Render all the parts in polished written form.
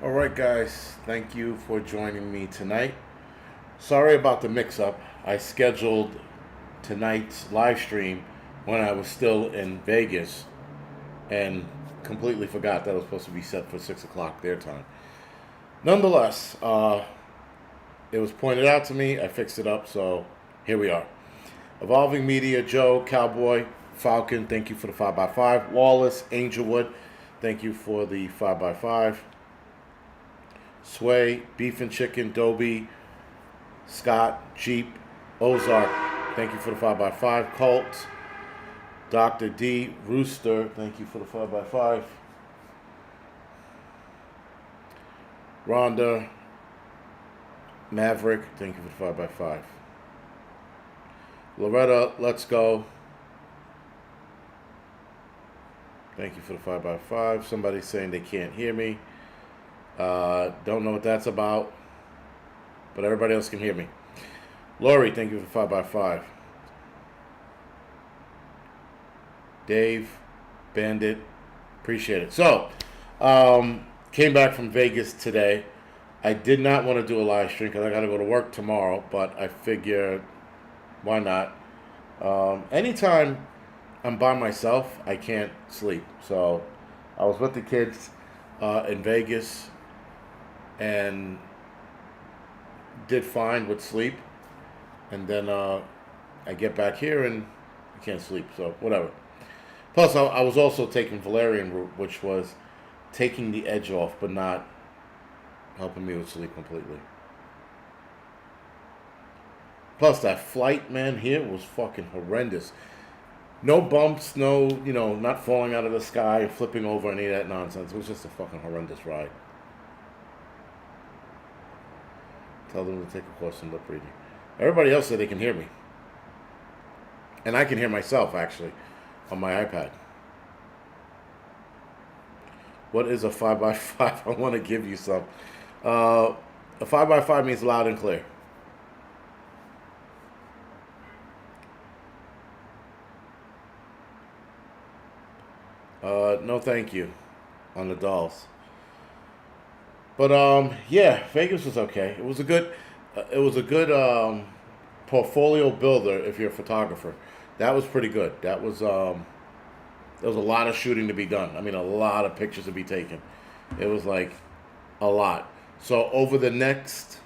All right, guys, thank you for joining me tonight. Sorry about the mix-up. I scheduled tonight's live stream when I was still in Vegas and completely forgot that it was supposed to be set for 6 o'clock their time. Nonetheless, it was pointed out to me. I fixed it up, so here we are. Evolving Media, Joe, Cowboy, Falcon, thank you for the 5x5. Wallace, Angelwood, thank you for the 5x5. Sway, Beef and Chicken, Dobie, Scott, Jeep, Ozark, thank you for the 5x5. Colt, Dr. D, Rooster, thank you for the 5x5. Rhonda, Maverick, thank you for the 5x5. Loretta, Let's Go, thank you for the 5x5. Somebody's saying they can't hear me. Don't know what that's about, but everybody else can hear me. Lori, thank you for 5x5. Dave, Bandit, appreciate it. So, came back from Vegas today. I did not want to do a live stream because I got to go to work tomorrow, but I figured, why not? Anytime I'm by myself, I can't sleep. So, I was with the kids in Vegas and did fine with sleep. And then I get back here and I can't sleep, so whatever. Plus, I was also taking valerian root, which was taking the edge off, but not helping me with sleep completely. Plus, that flight, man, here was fucking horrendous. No bumps, no, not falling out of the sky, flipping over, any of that nonsense. It was just a fucking horrendous ride. Tell them to take a course in lip reading. Everybody else said they can hear me. And I can hear myself, actually, on my iPad. What is a 5x5? I want to give you some. A 5x5 means loud and clear. No thank you on the dolls. But yeah, Vegas was okay. It was a good portfolio builder if you're a photographer. That was pretty good. There was a lot of shooting to be done. I mean, a lot of pictures to be taken. It was like a lot. So over the next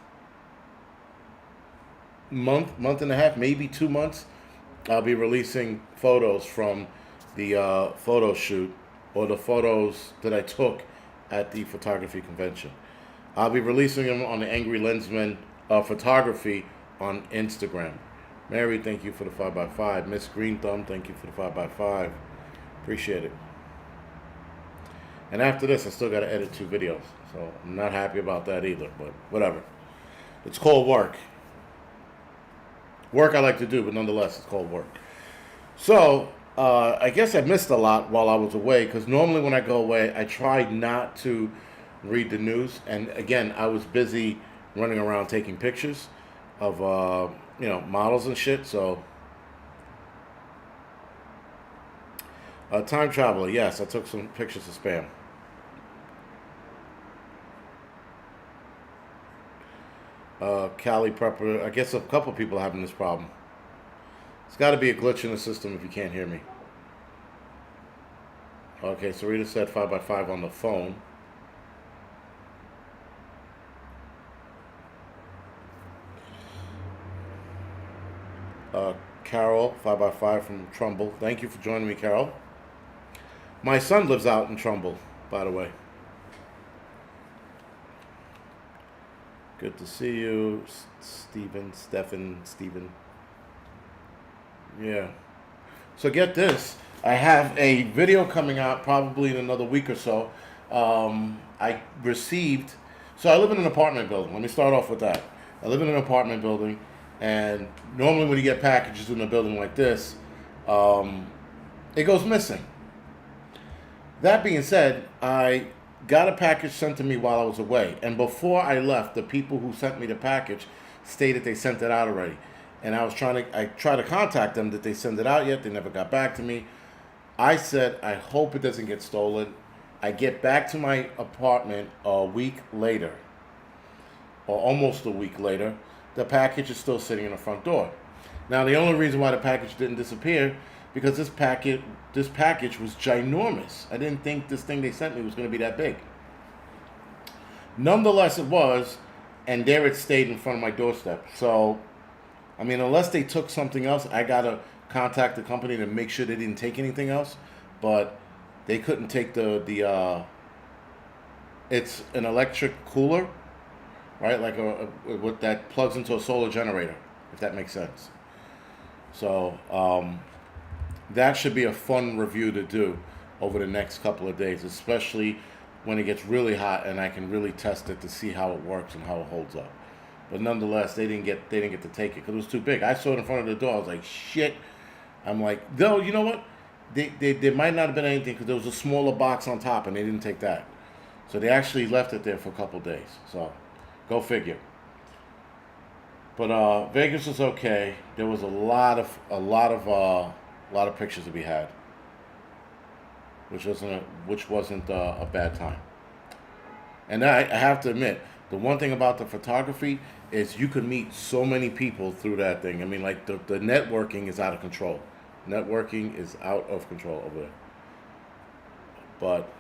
month and a half, maybe 2 months, I'll be releasing photos from the photo shoot or the photos that I took at the photography convention. I'll be releasing them on the Angry Lensman photography on Instagram. Mary, thank you for the 5x5. Miss Green Thumb, thank you for the 5x5. Appreciate it. And after this, I still got to edit 2 videos. So I'm not happy about that either, but whatever. It's called work. Work I like to do, but nonetheless, it's called work. So, I guess I missed a lot while I was away, because normally when I go away, I try not to read the news. And again, I was busy running around taking pictures of, models and shit. So, time traveler, yes, I took some pictures of spam. Prepper, I guess a couple people are having this problem. It's got to be a glitch in the system if you can't hear me. Okay, Sarita said 5x5 on the phone. Carol, 5x5 from Trumbull. Thank you for joining me, Carol. My son lives out in Trumbull, by the way. Good to see you, Stephen. Yeah. So get this. I have a video coming out probably in another week or so. I live in an apartment building. Let me start off with that. I live in an apartment building, and normally when you get packages in a building like this, it goes missing. That being said, I got a package sent to me while I was away, and before I left, the people who sent me the package stated they sent it out already. And I tried to contact them. Did they send it out yet? They never got back to me. I said, I hope it doesn't get stolen. I get back to my apartment a week later, or almost a week later. The package is still sitting in the front door. Now, the only reason why the package didn't disappear because this package was ginormous. I didn't think this thing they sent me was going to be that big. Nonetheless, it was, and there it stayed in front of my doorstep. So, I mean, unless they took something else, I gotta contact the company to make sure they didn't take anything else. But they couldn't take the. It's an electric cooler, right? Like what that plugs into a solar generator, if that makes sense. So that should be a fun review to do over the next couple of days, especially when it gets really hot and I can really test it to see how it works and how it holds up. But nonetheless, they didn't get to take it because it was too big. I saw it in front of the door. I was like, shit. I'm like, no, you know what? There might not have been anything because there was a smaller box on top and they didn't take that. So they actually left it there for a couple of days. So go figure. But Vegas was okay. There was a lot of pictures to be had, which wasn't a bad time. And I have to admit, the one thing about the photography is you could meet so many people through that thing. I mean, like the networking is out of control. Networking is out of control over there. But,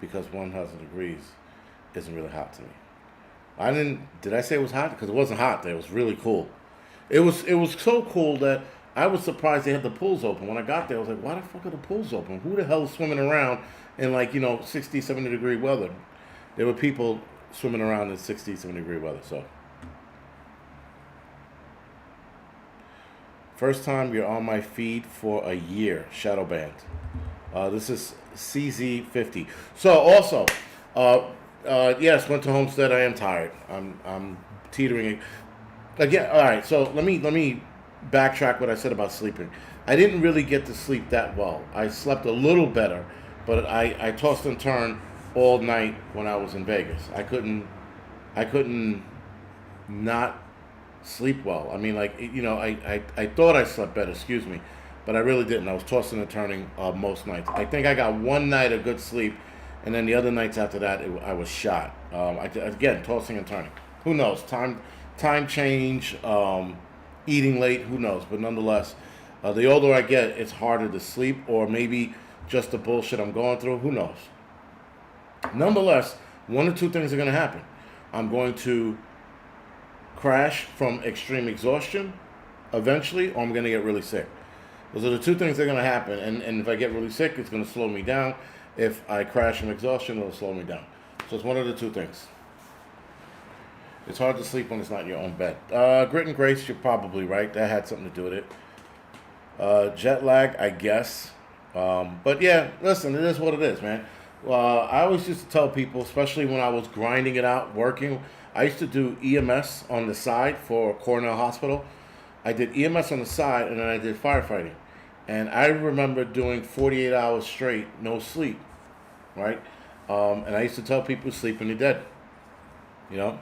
because 1,000 degrees isn't really hot to me. Did I say it was hot? Because it wasn't hot there. It was really cool. It was so cool that I was surprised they had the pools open. When I got there, I was like, why the fuck are the pools open? Who the hell is swimming around in 60, 70 degree weather? There were people swimming around in 60, 70 degree weather. So, first time you're on my feed for a year, shadow banned. This is CZ50. So also, yes, went to Homestead. I am tired. I'm teetering again. All right. So let me backtrack what I said about sleeping. I didn't really get to sleep that well. I slept a little better, but I tossed and turned all night when I was in Vegas. I couldn't not sleep well. I mean, I thought I slept better. Excuse me. But I really didn't. I was tossing and turning most nights. I think I got one night of good sleep, and then the other nights after that, I was shot. Again, tossing and turning. Who knows? Time change, eating late, who knows? But nonetheless, the older I get, it's harder to sleep, or maybe just the bullshit I'm going through. Who knows? Nonetheless, one or two things are going to happen. I'm going to crash from extreme exhaustion eventually, or I'm going to get really sick. Those are the two things that are going to happen. And if I get really sick, it's going to slow me down. If I crash from exhaustion, it'll slow me down. So it's one of the two things. It's hard to sleep when it's not in your own bed. Grit and grace, you're probably right. That had something to do with it. Jet lag, I guess. But yeah, listen, it is what it is, man. I always used to tell people, especially when I was grinding it out, working, I used to do EMS on the side for Cornell Hospital. I did EMS on the side, and then I did firefighting. And I remember doing 48 hours straight, no sleep, right? And I used to tell people, sleep when you're dead, you know?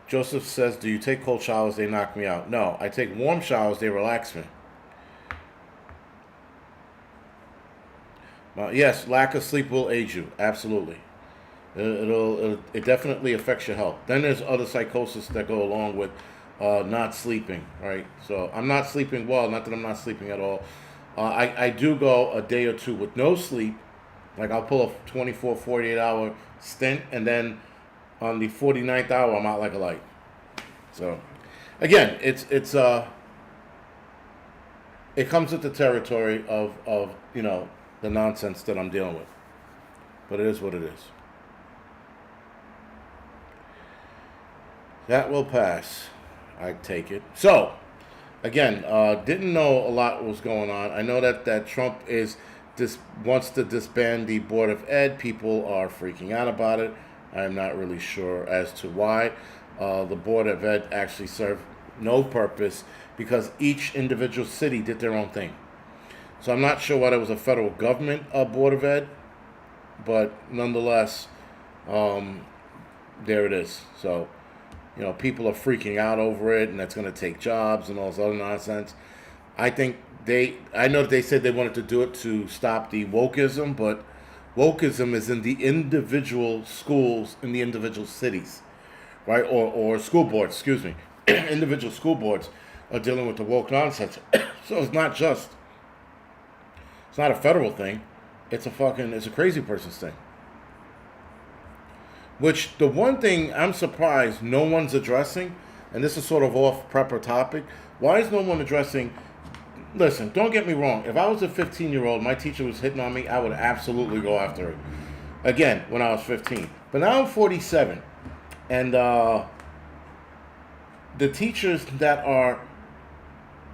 Joseph says, do you take cold showers? They knock me out. No, I take warm showers. They relax me. Yes, lack of sleep will age you. Absolutely. It definitely affects your health. Then there's other psychosis that go along with not sleeping, right? So I'm not sleeping well. Not that I'm not sleeping at all. I do go a day or two with no sleep. Like I'll pull a 24, 48 hour stint, and then on the 49th hour, I'm out like a light. So, again, it comes with the territory of the nonsense that I'm dealing with. But it is what it is. That will pass. I take it. So, again, didn't know a lot was going on. I know that Trump wants to disband the Board of Ed. People are freaking out about it. I'm not really sure as to why. The Board of Ed actually served no purpose because each individual city did their own thing. So I'm not sure why there was a federal government Board of Ed. but nonetheless, there it is. So, people are freaking out over it, and that's going to take jobs and all this other nonsense. I think I know that they said they wanted to do it to stop the wokeism, but wokeism is in the individual schools in the individual cities, right? Or school boards, excuse me. Individual school boards are dealing with the woke nonsense. So it's not a federal thing. It's a crazy person's thing. Which the one thing I'm surprised no one's addressing, and this is sort of off prepper topic, why is no one addressing? Listen, don't get me wrong. If I was a 15-year-old, my teacher was hitting on me, I would absolutely go after it. Again, when I was 15. But now I'm 47. And the teachers that are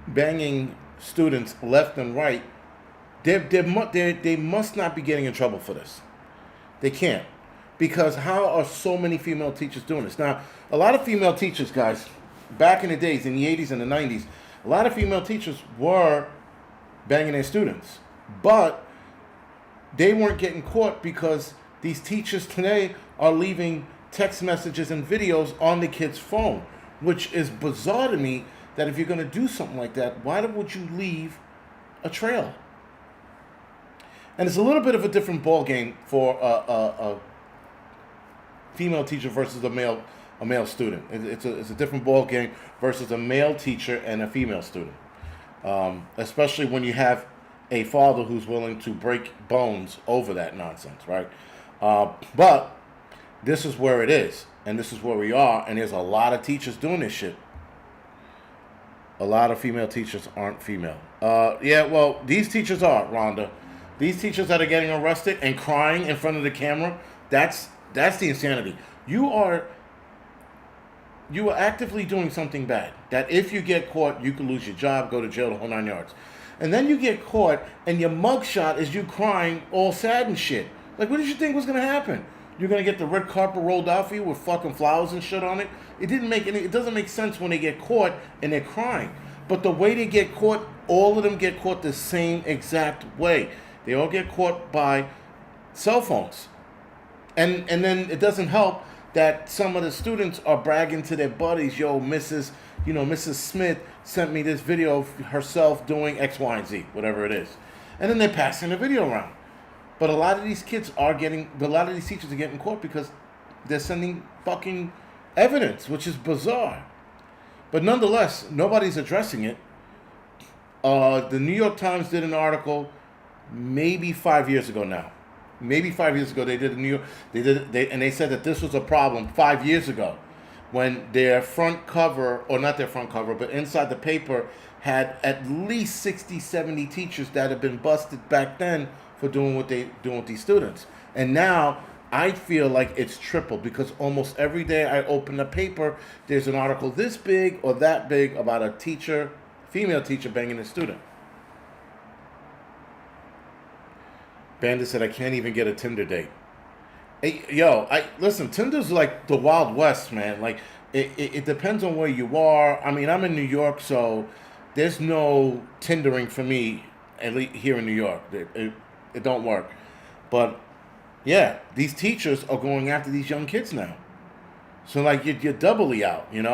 banging students left and right, they must not be getting in trouble for this. They can't. Because how are so many female teachers doing this? Now, a lot of female teachers, guys, back in the days, in the 80s and the 90s, a lot of female teachers were banging their students. But they weren't getting caught because these teachers today are leaving text messages and videos on the kid's phone, which is bizarre to me that if you're going to do something like that, why would you leave a trail? And it's a little bit of a different ballgame for a female teacher versus a male student. It's a different ball game versus a male teacher and a female student. Especially when you have a father who's willing to break bones over that nonsense, right? But this is where it is, and this is where we are, and there's a lot of teachers doing this shit. A lot of female teachers aren't female. Yeah, well, these teachers are, Rhonda. These teachers that are getting arrested and crying in front of the camera, that's the insanity. You are actively doing something bad. That if you get caught, you can lose your job, go to jail, the whole 9 yards. And then you get caught, and your mugshot is you crying all sad and shit. Like, what did you think was going to happen? You're going to get the red carpet rolled out for you with fucking flowers and shit on it? It doesn't make sense when they get caught and they're crying. But the way they get caught, all of them get caught the same exact way. They all get caught by cell phones. And then it doesn't help that some of the students are bragging to their buddies, yo, Mrs. Smith sent me this video of herself doing X, Y, and Z, whatever it is. And then they're passing the video around. But a lot of these teachers are getting caught because they're sending fucking evidence, which is bizarre. But nonetheless, nobody's addressing it. The New York Times did an article maybe 5 years ago now. Maybe 5 years ago, they said that this was a problem 5 years ago when their front cover, or not their front cover, but inside the paper had at least 60, 70 teachers that had been busted back then for doing what they doing with these students. And now I feel like it's tripled because almost every day I open the paper, there's an article this big or that big about a female teacher banging a student. Bandit said, I can't even get a Tinder date. Hey, listen, Tinder's like the Wild West, man. Like, it depends on where you are. I mean, I'm in New York, so there's no Tindering for me, at least here in New York. It don't work. But, yeah, these teachers are going after these young kids now. So, like, you're doubly out, And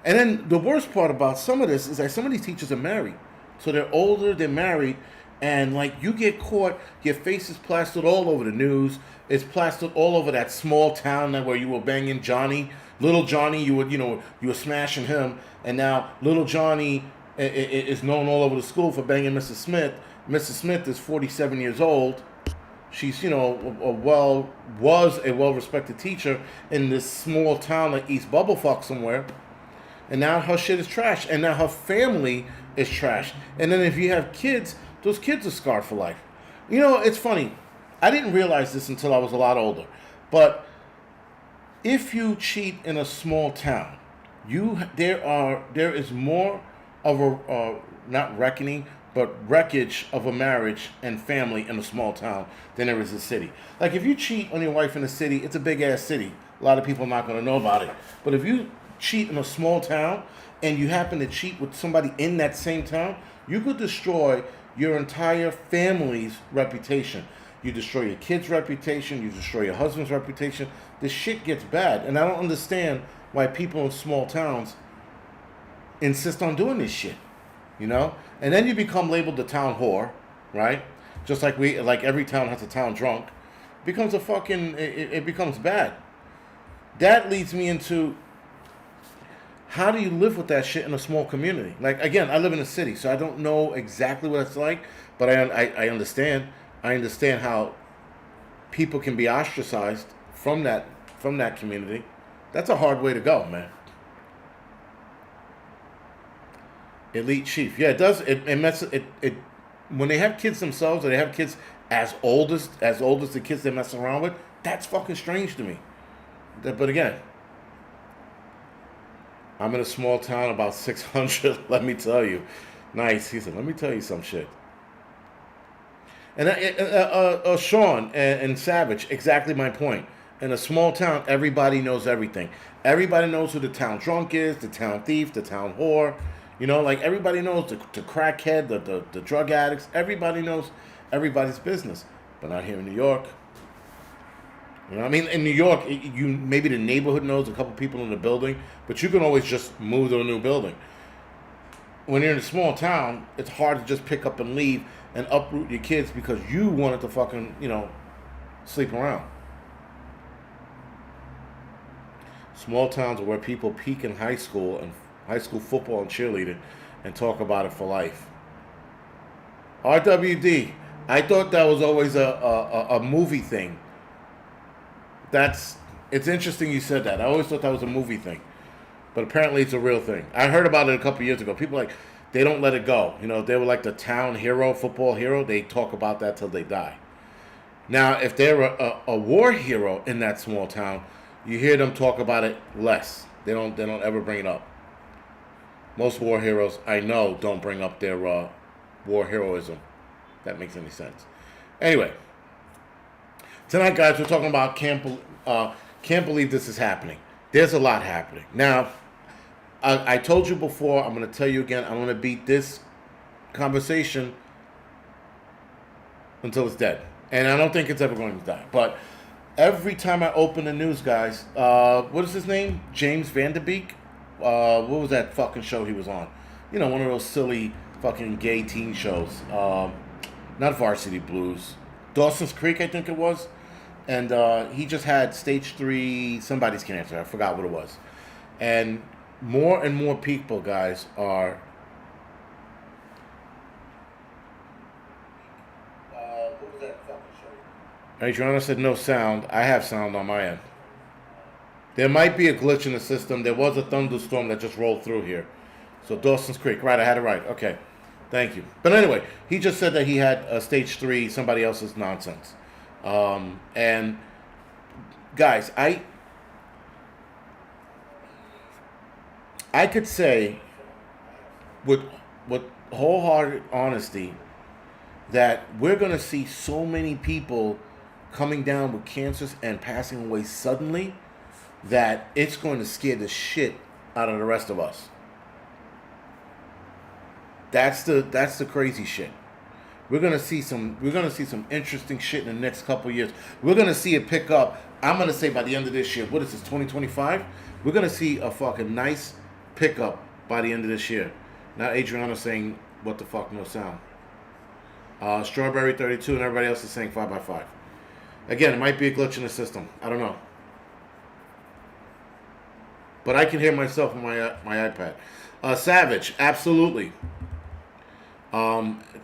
then the worst part about some of this is that some of these teachers are married. So they're older, they're married, and like you get caught, your face is plastered all over the news. It's plastered all over that small town where you were banging Johnny, little Johnny. You were smashing him, and now little Johnny is known all over the school for banging Mrs. Smith. Mrs. Smith is 47 years old. She's was a well-respected teacher in this small town like East Bubblefuck somewhere, and now her shit is trash, and now her family is trash. And then if you have kids, those kids are scarred for life. It's funny. I didn't realize this until I was a lot older. But if you cheat in a small town, there is more of a not reckoning, but wreckage of a marriage and family in a small town than there is a city. Like if you cheat on your wife in a city, it's a big ass city. A lot of people are not going to know about it. But if you cheat in a small town and you happen to cheat with somebody in that same town, you could destroy your entire family's reputation. You destroy your kid's reputation. You destroy your husband's reputation. This shit gets bad. And I don't understand why people in small towns insist on doing this shit. You know? And then you become labeled the town whore, right? Just like every town has a town drunk. It becomes a fucking, it becomes bad. That leads me into, how do you live with that shit in a small community? Like, again, I live in a city, so I don't know exactly what it's like, but I understand. I understand how people can be ostracized from that community. That's a hard way to go, man. Elite chief, yeah, it does. It when they have kids themselves, or they have kids as old as the kids they're messing around with. That's fucking strange to me. But again, I'm in a small town, about 600. Let me tell you, nice. He said, "Let me tell you some shit." And Sean and Savage, exactly my point. In a small town, everybody knows everything. Everybody knows who the town drunk is, the town thief, the town whore. You know, like everybody knows the crackhead, the drug addicts. Everybody knows everybody's business. But not here in New York. You know what I mean? In New York, you maybe the neighborhood knows a couple people in the building, but you can always just move to a new building. When you're in a small town, it's hard to just pick up and leave and uproot your kids because you wanted to fucking, sleep around. Small towns are where people peak in high school and high school football and cheerleading and talk about it for life. RWD, I thought that was always a movie thing. It's interesting you said that. I always thought that was a movie thing. But apparently it's a real thing. I heard about it a couple years ago. People they don't let it go. They were like the town hero, football hero. They talk about that till they die. Now, if they're a war hero in that small town, you hear them talk about it less. They don't ever bring it up. Most war heroes I know don't bring up their war heroism. If that makes any sense. Anyway, tonight, guys, we're talking about can't believe this is happening. There's a lot happening. Now, I told you before, I'm going to tell you again, I'm going to beat this conversation until it's dead. And I don't think it's ever going to die. But every time I open the news, guys, what is his name? James Vanderbeek? What was that fucking show he was on? One of those silly fucking gay teen shows. Not Varsity Blues. Dawson's Creek, I think it was. And he just had stage 3 somebody's cancer. I forgot what it was. And more and more people, guys, are... what was that fucking show? Adriana said no sound. I have sound on my end. There might be a glitch in the system. There was a thunderstorm that just rolled through here. So Dawson's Creek. Right, I had it right. Okay. Thank you. But anyway, he just said that he had stage 3, somebody else's nonsense. And guys, I could say with wholehearted honesty that we're going to see so many people coming down with cancers and passing away suddenly that it's going to scare the shit out of the rest of us. That's the crazy shit. We're gonna see some interesting shit in the next couple of years. We're gonna see it pick up. I'm gonna say by the end of this year. What is this, 2025? We're gonna see a fucking nice pickup by the end of this year. Now Adriana's saying, "What the fuck, no sound." Strawberry 32 and everybody else is saying 5x5. Again, it might be a glitch in the system. I don't know. But I can hear myself on my iPad. Savage, absolutely.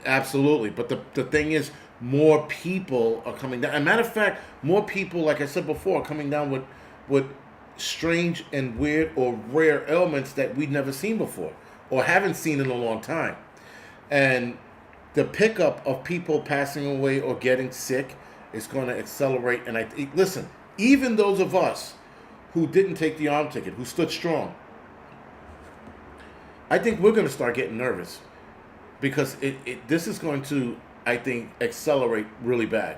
Absolutely. But the thing is, more people are coming down. As a matter of fact, more people, like I said before, are coming down with strange and weird or rare ailments that we've never seen before or haven't seen in a long time. And the pickup of people passing away or getting sick is going to accelerate. And listen, even those of us who didn't take the arm ticket, who stood strong, I think we're going to start getting nervous because this is going to, I think, accelerate really bad.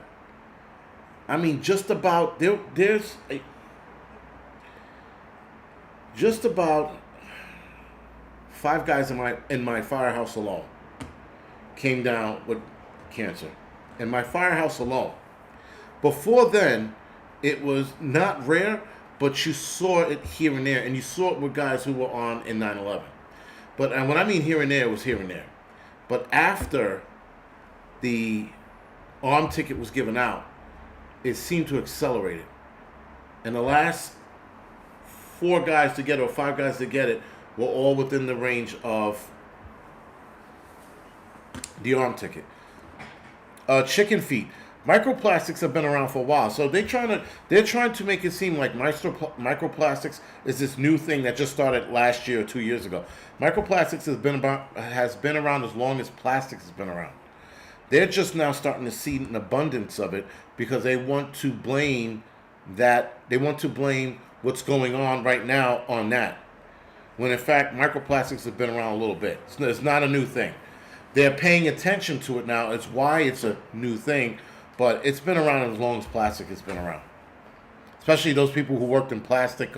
I mean, just about just about 5 guys in my firehouse alone came down with cancer. In my firehouse alone. Before then, it was not rare, but you saw it here and there, and you saw it with guys who were on in 9/11. But and when I mean here and there, it was here and there. But after the arm ticket was given out, it seemed to accelerate it. And the last 4 guys to get it, or 5 guys to get it, were all within the range of the arm ticket. Chicken feet. Microplastics have been around for a while, so they're trying to make it seem like microplastics is this new thing that just started last year or 2 years ago. Microplastics has been around as long as plastics has been around. They're just now starting to see an abundance of it because they want to blame what's going on right now on that. When in fact microplastics have been around a little bit. It's not a new thing. They're paying attention to it now. It's why it's a new thing, but it's been around as long as plastic has been around. Especially those people who worked in plastic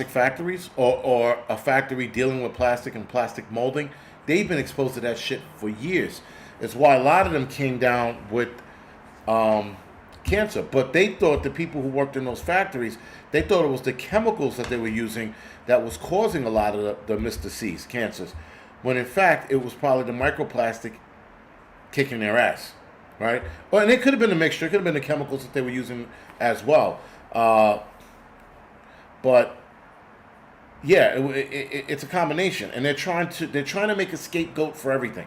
factories or a factory dealing with plastic and plastic molding. They've been exposed to that shit for years. It's why a lot of them came down with cancer. But they thought the people who worked in those factories, they thought it was the chemicals that they were using that was causing a lot of the Mr. C's, cancers. When in fact, it was probably the microplastic kicking their ass, right? Well, and it could have been a mixture. It could have been the chemicals that they were using as well. But yeah, it's a combination, and they're trying to make a scapegoat for everything,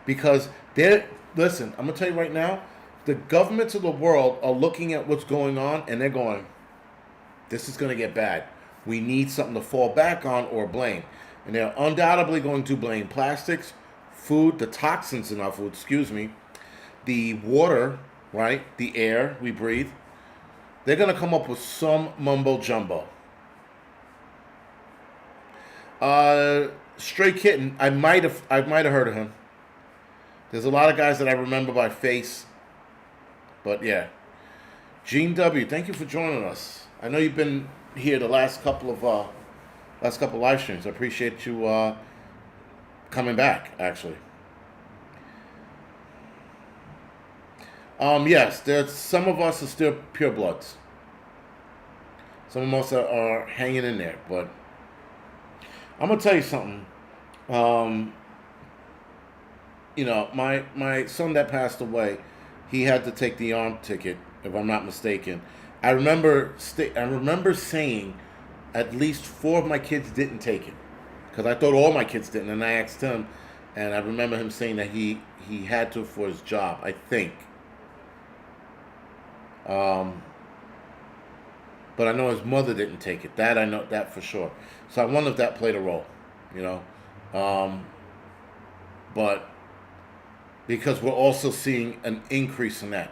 because listen. I'm gonna tell you right now, the governments of the world are looking at what's going on, and they're going, "This is gonna get bad. We need something to fall back on or blame." And they're undoubtedly going to blame plastics, food, the toxins in our food, the water, right? The air we breathe. They're going to come up with some mumbo jumbo. Stray Kitten, I might have heard of him. There's a lot of guys that I remember by face. But yeah. Gene W., thank you for joining us. I know you've been here the last couple of live streams. I appreciate you coming back, actually. Yes, there's some of us are still purebloods. Some of us are hanging in there, but I'm gonna tell you something. My son that passed away, he had to take the arm ticket, if I'm not mistaken. I remember saying at least 4 of my kids didn't take it, because I thought all my kids didn't, and I asked him, and I remember him saying that he had to for his job, I think. But I know his mother didn't take it. That I know that for sure. So I wonder if that played a role, But because we're also seeing an increase in that,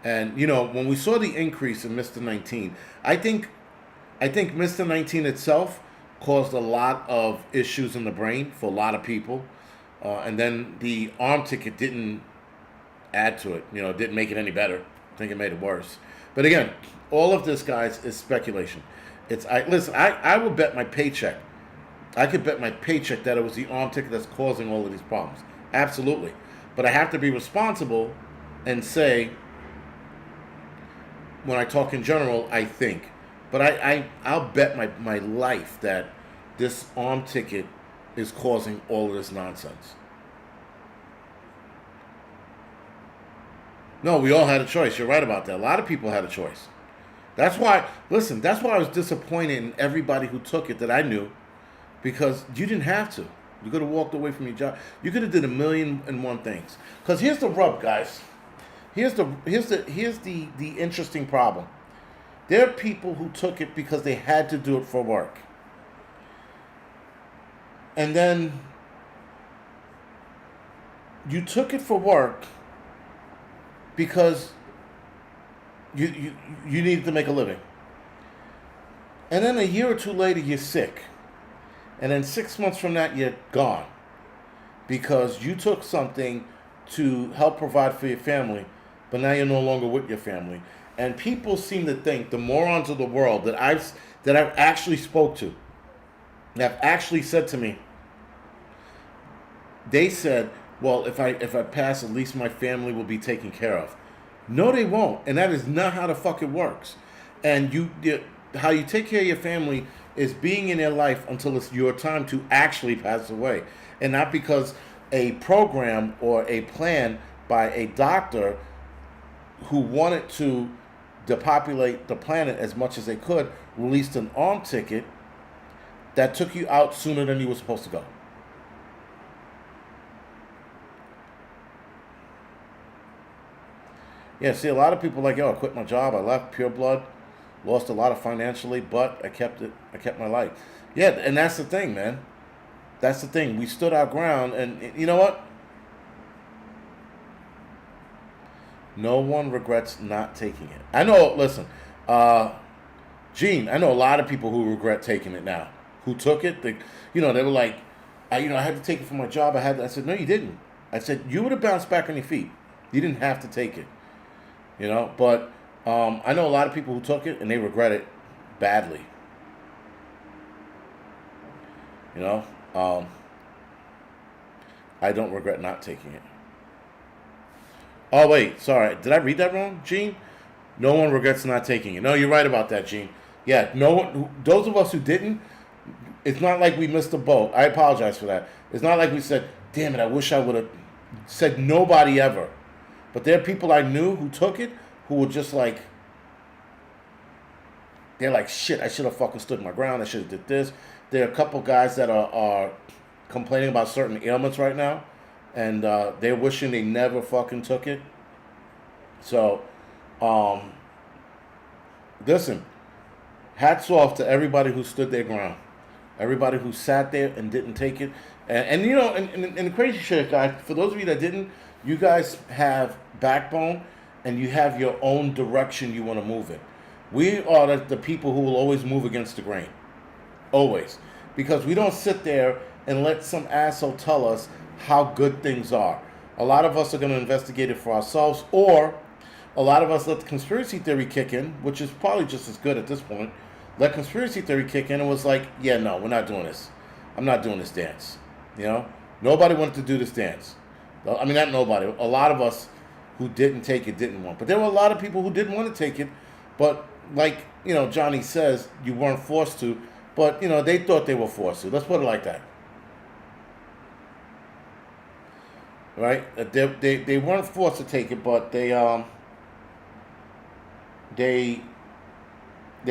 and when we saw the increase in Mr. 19, I think Mr. 19 itself caused a lot of issues in the brain for a lot of people. And then the arm ticket didn't add to it. Didn't make it any better. I think it made it worse. But again, all of this, guys, is speculation. I will bet my paycheck. I could bet my paycheck that it was the arm ticket that's causing all of these problems. Absolutely. But I have to be responsible and say, when I talk in general, I think. But I'll bet my life that this arm ticket is causing all of this nonsense. No, we all had a choice. You're right about that. A lot of people had a choice. That's why I was disappointed in everybody who took it that I knew, because you didn't have to. You could have walked away from your job. You could have did 1,000,001 things. Because here's the rub, guys. Here's the interesting problem. There are people who took it because they had to do it for work. And then you took it for work because you needed to make a living. And then a year or two later, you're sick. And then 6 months from that, you're gone. Because you took something to help provide for your family, but now you're no longer with your family. And people seem to think, the morons of the world that I've actually spoke to, that have actually said to me, they said, well, if I pass, at least my family will be taken care of. No, they won't. And that is not how the fuck it works. And how you take care of your family is being in their life until it's your time to actually pass away. And not because a program or a plan by a doctor who wanted to depopulate the planet as much as they could released an arm ticket that took you out sooner than you were supposed to go. Yeah, see, a lot of people like, yo, I quit my job, I left Pure Blood, lost a lot of financially, but I kept it. I kept my life. Yeah, and that's the thing, man. That's the thing. We stood our ground, and you know what? No one regrets not taking it. I know. Listen, uh, Gene. I know a lot of people who regret taking it now. Who took it? They were like, I had to take it for my job. I said, no, you didn't. I said you would have bounced back on your feet. You didn't have to take it. But I know a lot of people who took it and they regret it badly. You know, um, I don't regret not taking it. Oh wait, sorry, did I read that wrong, Gene? No one regrets not taking it. No, you're right about that, Gene. Yeah, no one. Those of us who didn't, it's not like we missed a boat. I apologize for that. It's not like we said, "Damn it, I wish I would have said nobody ever." But there are people I knew who took it who were just like, they're like, shit, I should have fucking stood my ground. I should have did this. There are a couple guys that are complaining about certain ailments right now, and they're wishing they never fucking took it. So, um, listen, hats off to everybody who stood their ground, everybody who sat there and didn't take it. And the crazy shit, guys, for those of you that didn't, you guys have backbone and you have your own direction you want to move in. We are the people who will always move against the grain. Always. Because we don't sit there and let some asshole tell us how good things are. A lot of us are going to investigate it for ourselves, or a lot of us let the conspiracy theory kick in, which is probably just as good at this point. Let conspiracy theory kick in and was like, yeah, no, we're not doing this. I'm not doing this dance. Nobody wanted to do this dance. I mean, not nobody. A lot of us who didn't take it didn't want. But there were a lot of people who didn't want to take it. But like, Johnny says, you weren't forced to. But, they thought they were forced to. Let's put it like that. Right? They weren't forced to take it, but they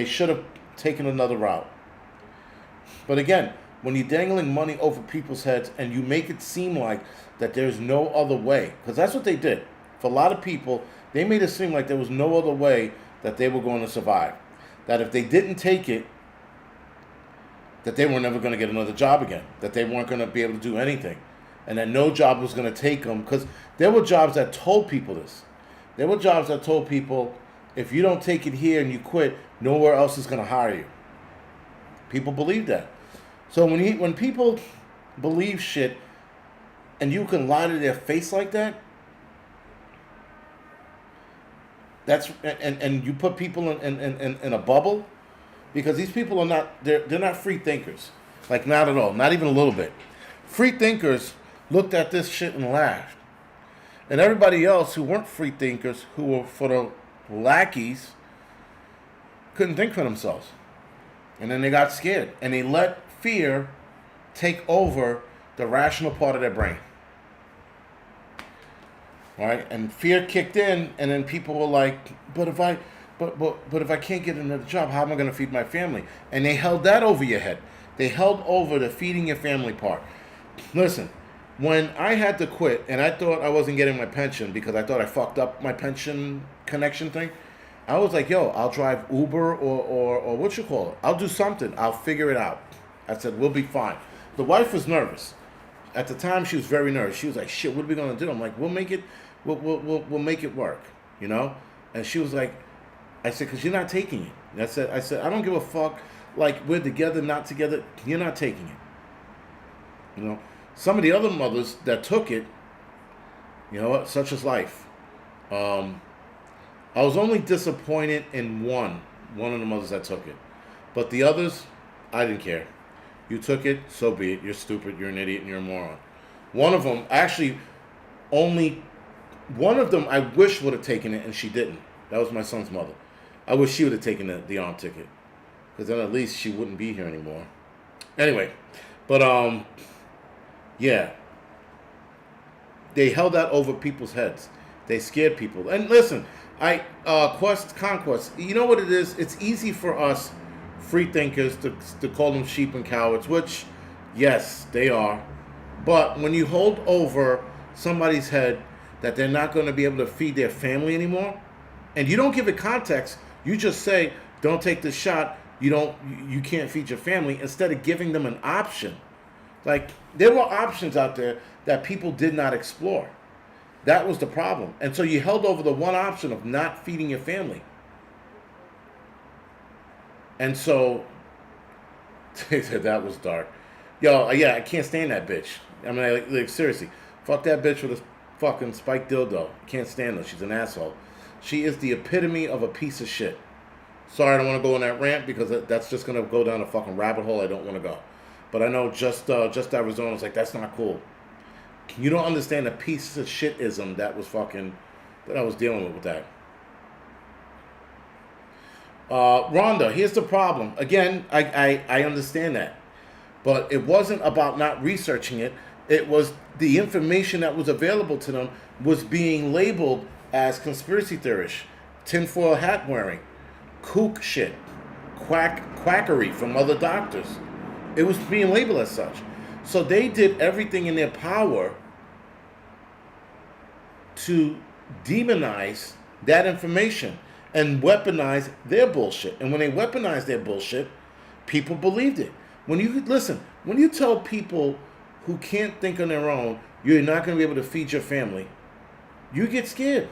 should have taken another route. But again, when you're dangling money over people's heads and you make it seem like that there's no other way, because that's what they did. For a lot of people, they made it seem like there was no other way that they were going to survive. That if they didn't take it, that they were never going to get another job again. That they weren't going to be able to do anything. And that no job was going to take them. Because there were jobs that told people this. There were jobs that told people, if you don't take it here and you quit, nowhere else is going to hire you. People believe that. So when people believe shit and you can lie to their face like that, and you put people in a bubble, because these people are not, they're not free thinkers. Like, not at all. Not even a little bit. Free thinkers looked at this shit and laughed. And everybody else who weren't free thinkers, who were for the lackeys, couldn't think for themselves. And then they got scared. And they let fear take over the rational part of their brain. Right? And fear kicked in, and then people were like, but if I can't get another job, how am I going to feed my family? And they held that over your head. They held over the feeding your family part. Listen, when I had to quit and I thought I wasn't getting my pension because I thought I fucked up my pension connection thing, I was like, yo, I'll drive Uber or what you call it. I'll do something. I'll figure it out. I said, we'll be fine. The wife was nervous. At the time, she was very nervous. She was like, shit, what are we going to do? I'm like, we'll make it make it work, And she was like, I said, because you're not taking it. And I said, I don't give a fuck. Like, we're together, not together. You're not taking it. Some of the other mothers that took it, such as life. I was only disappointed in one of the mothers that took it. But the others, I didn't care. You took it, so be it. You're stupid, you're an idiot, and you're a moron. One of them actually only One of them I wish would have taken it, and she didn't. That was my son's mother. I wish she would have taken the arm ticket, because then at least she wouldn't be here anymore. Anyway, but yeah, they held that over people's heads. They scared people. And listen, conquest. You know what it is? It's easy for us free thinkers to call them sheep and cowards, which, yes, they are. But when you hold over somebody's head that they're not going to be able to feed their family anymore, and you don't give it context, you just say, "Don't take this shot. You can't feed your family," instead of giving them an option. Like, there were options out there that people did not explore. That was the problem. And so you held over the one option of not feeding your family. And so that was dark. Yo, yeah, I can't stand that bitch. I mean, like seriously, fuck that bitch with a fucking spiked dildo. Can't stand her. She's an asshole. She is the epitome of a piece of shit. Sorry, I don't want to go on that rant because that's just gonna go down a fucking rabbit hole I don't want to go. But I know just Arizona's like, that's not cool. You don't understand the piece of shitism that I was dealing with that. Rhonda, here's the problem. Again, I understand that. But it wasn't about not researching it. It was the information that was available to them was being labeled as conspiracy theorists, tinfoil hat wearing, kook shit, quackery from other doctors. It was being labeled as such. So they did everything in their power to demonize that information and weaponize their bullshit. And when they weaponized their bullshit, people believed it. When you tell people who can't think on their own, you're not going to be able to feed your family, you get scared.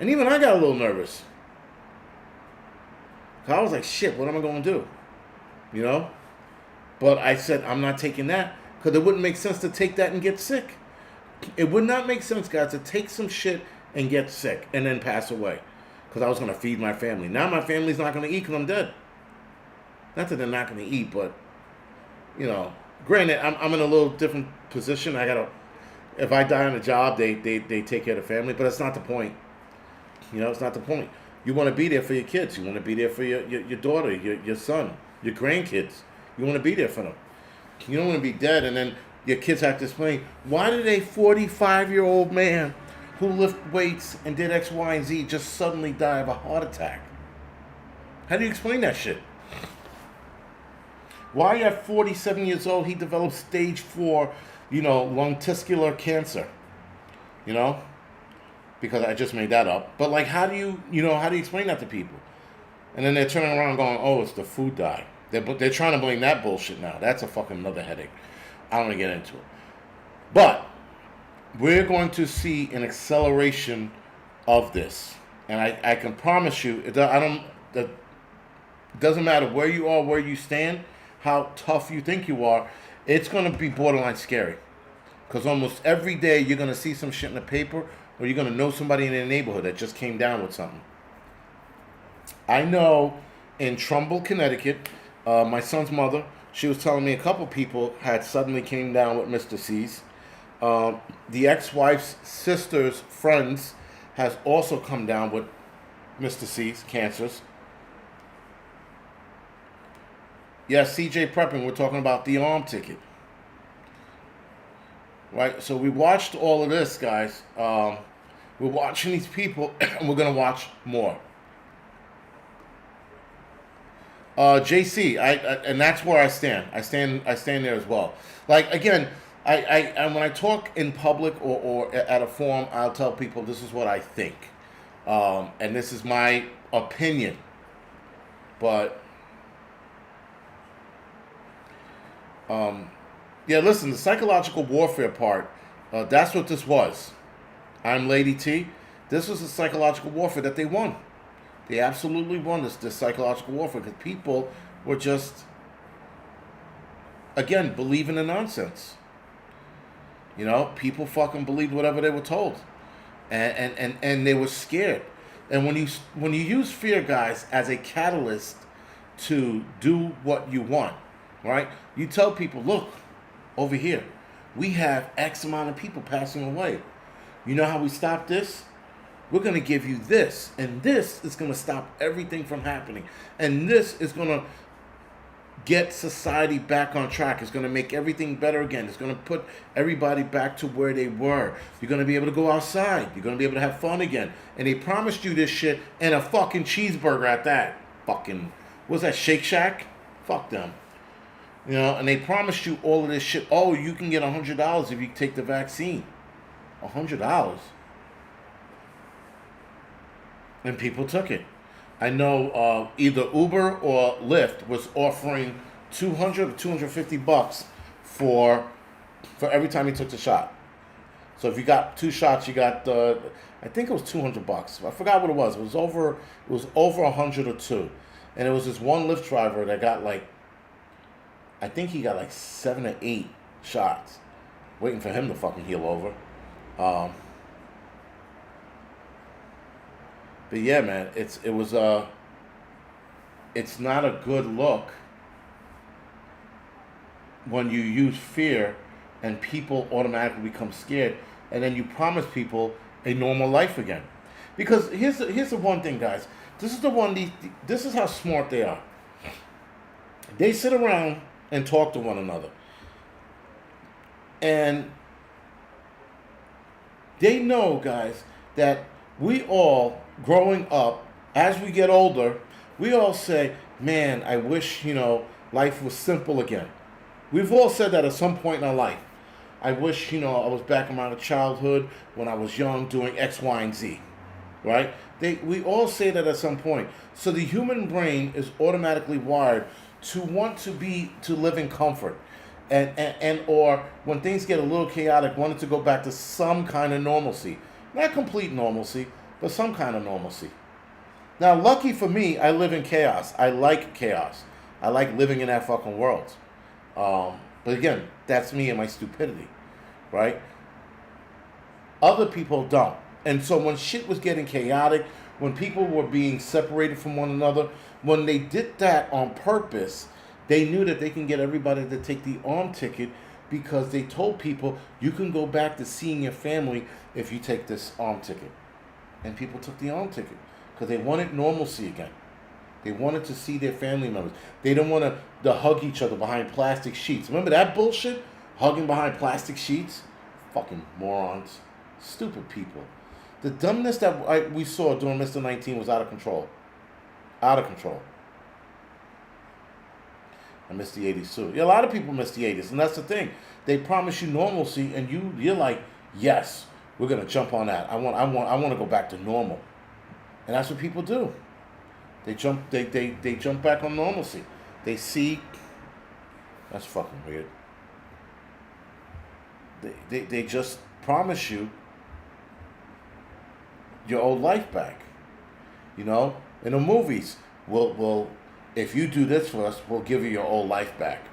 And even I got a little nervous. I was like, shit, what am I going to do? You know? But I said, I'm not taking that, because it wouldn't make sense to take that and get sick. It would not make sense, guys, to take some shit and get sick and then pass away, because I was going to feed my family. Now my family's not going to eat because I'm dead. Not that they're not going to eat, but, you know, granted, I'm in a little different position. If I die on a job, they take care of the family, but that's not the point. You know, it's not the point. You want to be there for your kids. You want to be there for your daughter, your son, your grandkids. You want to be there for them. You don't want to be dead and then your kids have to explain, why did a 45-year-old man who lifted weights and did X, Y, and Z just suddenly die of a heart attack? How do you explain that shit? Why at 47 years old he developed stage 4, lung testicular cancer? Because I just made that up. But like, how do you explain that to people? And then they're turning around going, oh, it's the food dye. They're trying to blame that bullshit now. That's a fucking another headache. I don't want to get into it. But we're going to see an acceleration of this. And I can promise you, it doesn't matter where you are, where you stand, how tough you think you are, it's going to be borderline scary. Because almost every day you're going to see some shit in the paper, or you're going to know somebody in their neighborhood that just came down with something. I know in Trumbull, Connecticut, my son's mother, she was telling me a couple people had suddenly came down with Mr. C's. The ex-wife's sister's friends has also come down with Mr. C's, cancers. Yes, CJ Prepping, we're talking about the arm ticket. Right, so we watched all of this, guys. We're watching these people, and we're going to watch more. JC, and that's where I stand. I stand there as well. Like, again, I when I talk in public or at a forum, I'll tell people this is what I think, and this is my opinion. But yeah, listen, the psychological warfare part, that's what this was. I'm Lady T. This was the psychological warfare that they won. They absolutely won this psychological warfare because people were just, again, believing the nonsense. People fucking believed whatever they were told. And they were scared. And when you use fear, guys, as a catalyst to do what you want, right? You tell people, look, over here, we have X amount of people passing away. You know how we stop this? We're going to give you this, and this is going to stop everything from happening. And this is going to get society back on track. It's going to make everything better again. It's going to put everybody back to where they were. You're going to be able to go outside. You're going to be able to have fun again. And they promised you this shit and a fucking cheeseburger at that. Fucking, what's that, Shake Shack? Fuck them. You know, and they promised you all of this shit. Oh, you can get $100 if you take the vaccine. $100. And people took it. I know either Uber or Lyft was offering $200 or $250 for every time you took the shot. So if you got 2 shots, you got I think it was $200. I forgot what it was. It was over 100 or 2, and it was this one Lyft driver that got like, I think he got like 7 or 8 shots, waiting for him to fucking heal over. But yeah, man, it's not a good look when you use fear and people automatically become scared, and then you promise people a normal life again. Because here's the one thing, guys. This is how smart they are. They sit around and talk to one another, and they know, guys, that we all, growing up, as we get older, we all say, man, I wish, life was simple again. We've all said that at some point in our life. I wish, I was back in my childhood when I was young doing X, Y, and Z, right? We all say that at some point. So the human brain is automatically wired to want to live in comfort. And or when things get a little chaotic, wanted to go back to some kind of normalcy. Not complete normalcy, but some kind of normalcy. Now, lucky for me, I live in chaos. I like chaos. I like living in that fucking world. But again, that's me and my stupidity, right? Other people don't. And so when shit was getting chaotic, when people were being separated from one another, when they did that on purpose, they knew that they can get everybody to take the arm ticket, because they told people you can go back to seeing your family if you take this arm ticket. And people took the arm ticket because they wanted normalcy again. They wanted to see their family members. They didn't want to hug each other behind plastic sheets. Remember that bullshit? Hugging behind plastic sheets? Fucking morons. Stupid people. The dumbness that we saw during Mr. 19 was out of control. Out of control. I missed the 80s too. Yeah, a lot of people miss the 80s, and that's the thing. They promise you normalcy, and you're like, yes, we're gonna jump on that. I want to go back to normal, and that's what people do. They jump back on normalcy. They see. That's fucking weird. They just promise you your old life back. In the movies, we'll if you do this for us, we'll give you your old life back.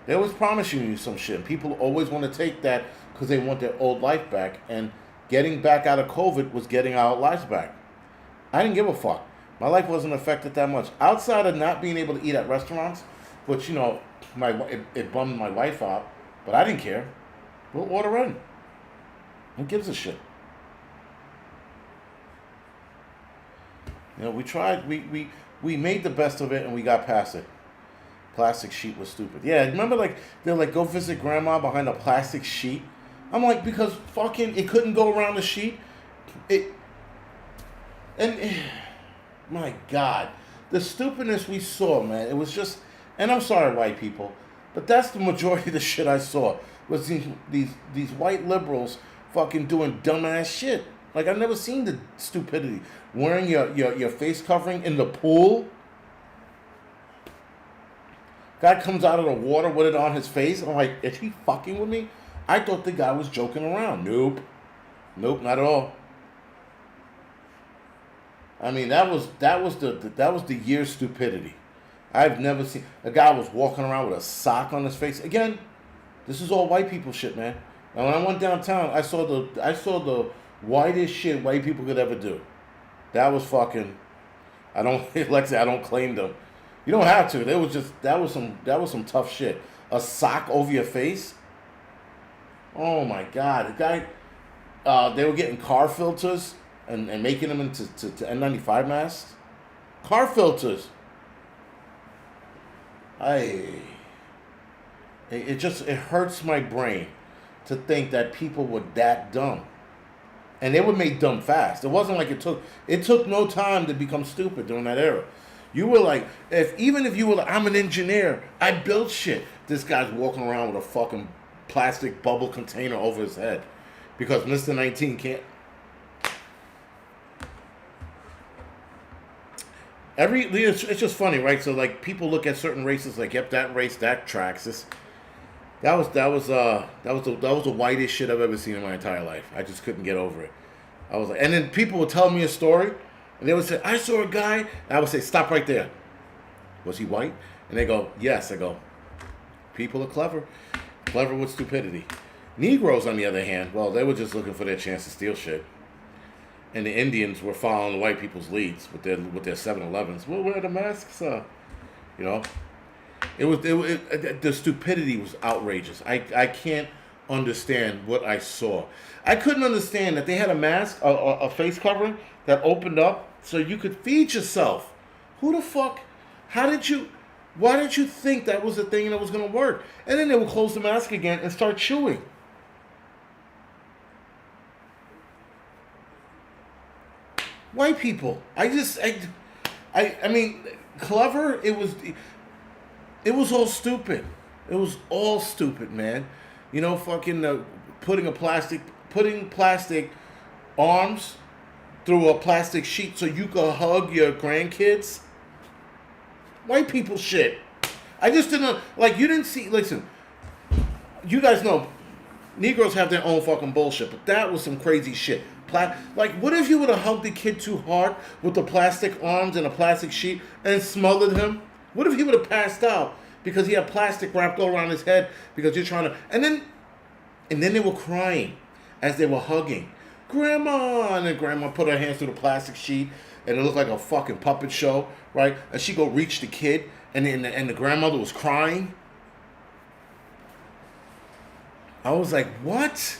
They always promising you some shit. People always want to take that because they want their old life back. And getting back out of COVID was getting our lives back. I didn't give a fuck. My life wasn't affected that much. Outside of not being able to eat at restaurants, which, it bummed my wife out. But I didn't care. We'll order in. Who gives a shit? We tried. We made the best of it, and we got past it. Plastic sheet was stupid. Yeah, remember, they're like, go visit grandma behind a plastic sheet? I'm like, because fucking it couldn't go around the sheet. My God, the stupidness we saw, man. It was just, and I'm sorry, white people, but that's the majority of the shit I saw, was these white liberals fucking doing dumbass shit. Like, I've never seen the stupidity. Wearing your face covering in the pool. Guy comes out of the water with it on his face. I'm like, is he fucking with me? I thought the guy was joking around. Nope, not at all. I mean, that was the year's stupidity. I've never seen a guy was walking around with a sock on his face. Again, this is all white people shit, man. And when I went downtown, I saw the whitest shit white people could ever do. That was fucking. I don't claim them. You don't have to. That was some tough shit. A sock over your face. Oh my God, the guy. they were getting car filters and making them into to N95 masks. Car filters. It hurts my brain to think that people were that dumb. And they were made dumb fast. It wasn't like it took no time to become stupid during that era. You were like, even if you were like, I'm an engineer, I built shit. This guy's walking around with a fucking plastic bubble container over his head. Because Mr. 19 can't. It's just funny, right? So like people look at certain races like, yep, that race, that tracks. That was the whitest shit I've ever seen in my entire life. I just couldn't get over it. I was like, and then people would tell me a story, and they would say, I saw a guy, and I would say, stop right there. Was he white? And they go, yes. I go, people are clever with stupidity. Negroes, on the other hand, well, they were just looking for their chance to steal shit. And the Indians were following the white people's leads with their 7-Elevens. We'll wear the masks, you know. The stupidity was outrageous. I can't understand what I saw. I couldn't understand that they had a mask, a face covering that opened up so you could feed yourself. Who the fuck? Why did you think that was a thing that was going to work? And then they would close the mask again and start chewing. White people. I mean, clever. It was all stupid. It was all stupid, man. You know, fucking putting plastic arms through a plastic sheet so you could hug your grandkids. White people shit. I just didn't, like, you didn't see, listen, you guys know, Negroes have their own fucking bullshit, but that was some crazy shit. Like, what if you would have hugged the kid too hard with the plastic arms and a plastic sheet and smothered him? What if he would have passed out because he had plastic wrapped all around his head because you're trying to... And then they were crying as they were hugging. Grandma! And then Grandma put her hands through the plastic sheet and it looked like a fucking puppet show, right? And she go reach the kid and the grandmother was crying. I was like, what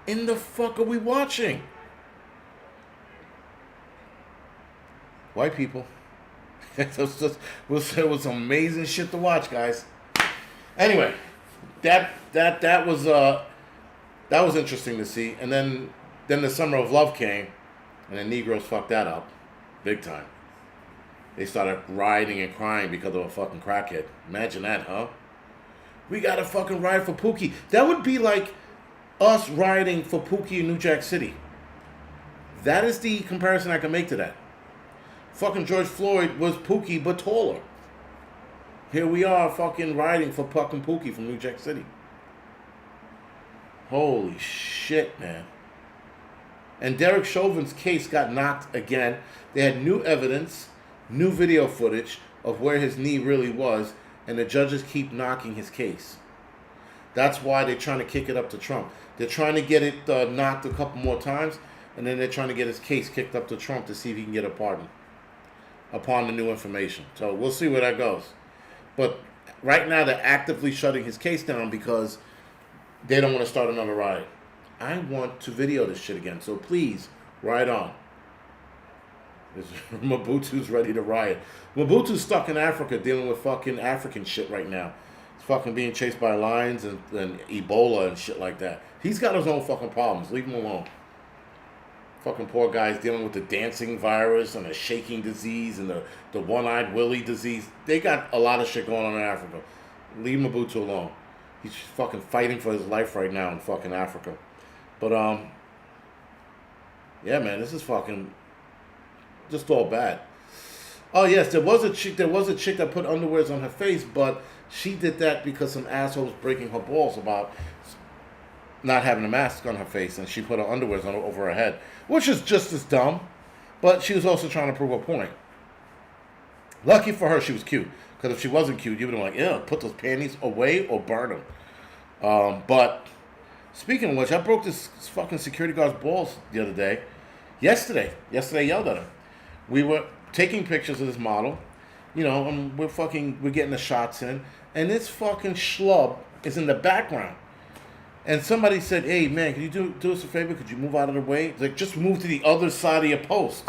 in the fuck are we watching? White people. It was some amazing shit to watch, guys. Anyway, that was interesting to see. And then the Summer of Love came, and the Negroes fucked that up, big time. They started rioting and crying because of a fucking crackhead. Imagine that, huh? We gotta fucking riot for Pookie. That would be like us rioting for Pookie in New Jack City. That is the comparison I can make to that. Fucking George Floyd was Pookie but taller. Here we are fucking rioting for fucking Pookie from New Jack City. Holy shit, man. And Derek Chauvin's case got knocked again. They had new evidence, new video footage of where his knee really was, and the judges keep knocking his case. That's why they're trying to kick it up to Trump. They're trying to get it knocked a couple more times, and then they're trying to get his case kicked up to Trump to see if he can get a pardon upon the new information. So we'll see where that goes. But right now they're actively shutting his case down because they don't want to start another riot. I want to video this shit again, so please, ride on. Mobutu's ready to riot. Mobutu's stuck in Africa dealing with fucking African shit right now. He's fucking being chased by lions and Ebola and shit like that. He's got his own fucking problems. Leave him alone. Fucking poor guy's dealing with the dancing virus and the shaking disease and the one-eyed Willie disease. They got a lot of shit going on in Africa. Leave Mobutu alone. He's fucking fighting for his life right now in fucking Africa. But, yeah, man, this is fucking just all bad. Oh, yes, there was a chick that put underwears on her face, but she did that because some asshole was breaking her balls about not having a mask on her face, and she put her underwears on over her head, which is just as dumb, but she was also trying to prove a point. Lucky for her, she was cute, because if she wasn't cute, you would have been like, ew, put those panties away or burn them. But speaking of which, I broke this fucking security guard's balls the other day. Yesterday I yelled at him. We were taking pictures of this model, you know, and we're getting the shots in, and this fucking schlub is in the background. And somebody said, hey, man, can you do us a favor? Could you move out of the way? It's like, just move to the other side of your post.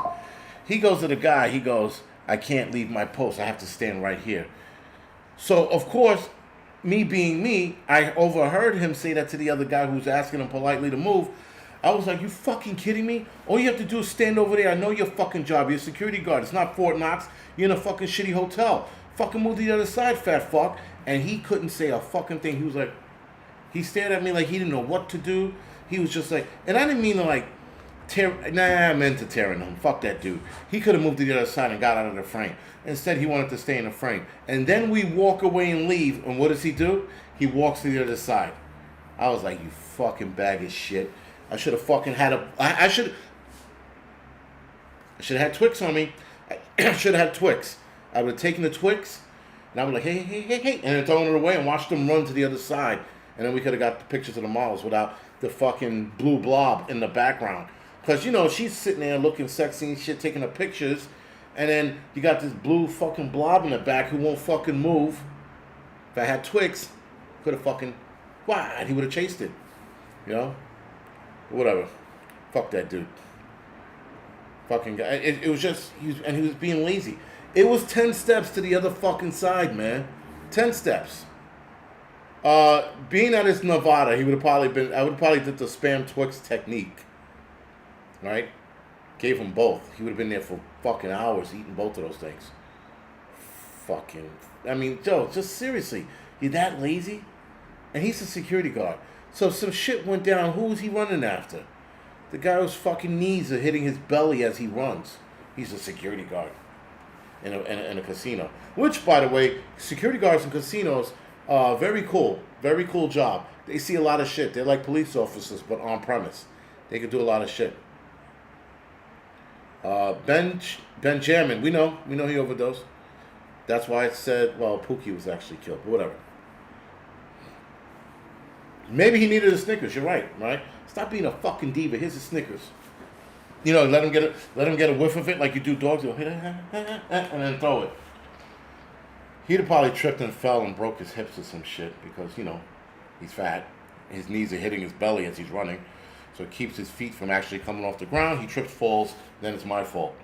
He goes to the guy. He goes, I can't leave my post. I have to stand right here. So, of course, me being me, I overheard him say that to the other guy who was asking him politely to move. I was like, you fucking kidding me? All you have to do is stand over there. I know your fucking job. You're a security guard. It's not Fort Knox. You're in a fucking shitty hotel. Fucking move to the other side, fat fuck. And he couldn't say a fucking thing. He was like, he stared at me like he didn't know what to do. He was just like, and I didn't mean to like I meant to tearing him. Fuck that dude. He could have moved to the other side and got out of the frame. Instead, he wanted to stay in the frame. And then we walk away and leave. And what does he do? He walks to the other side. I was like, you fucking bag of shit. I should have fucking had I should have had Twix on me. I should have had Twix. I would have taken the Twix, and I would be like, hey, and then throwing it away and watched them run to the other side. And then we could have got the pictures of the models without the fucking blue blob in the background. Because, you know, she's sitting there looking sexy and shit, taking the pictures. And then you got this blue fucking blob in the back who won't fucking move. If I had Twix, could have fucking, he would have chased it. You know? Whatever. Fuck that dude. Fucking guy. It was just, he was being lazy. It was 10 steps to the other fucking side, man. 10 steps. Being that it's Nevada, I would have probably did the spam Twix technique. Right? Gave him both. He would have been there for fucking hours eating both of those things. Fucking, I mean, Joe, just seriously, you that lazy? And he's a security guard. So some shit went down. Who was he running after? The guy whose fucking knees are hitting his belly as he runs. He's a security guard in a casino. Which, by the way, security guards in casinos, very cool. Very cool job. They see a lot of shit. They're like police officers, but on premise. They can do a lot of shit. Benjamin, we know he overdosed. That's why it said, well, Pookie was actually killed, but whatever. Maybe he needed a Snickers. You're right? Stop being a fucking diva. Here's a Snickers. You know, let him get a whiff of it like you do dogs. Go, and then throw it. He'd have probably tripped and fell and broke his hips or some shit because, you know, he's fat. His knees are hitting his belly as he's running. So it keeps his feet from actually coming off the ground. He trips, falls, then it's my fault.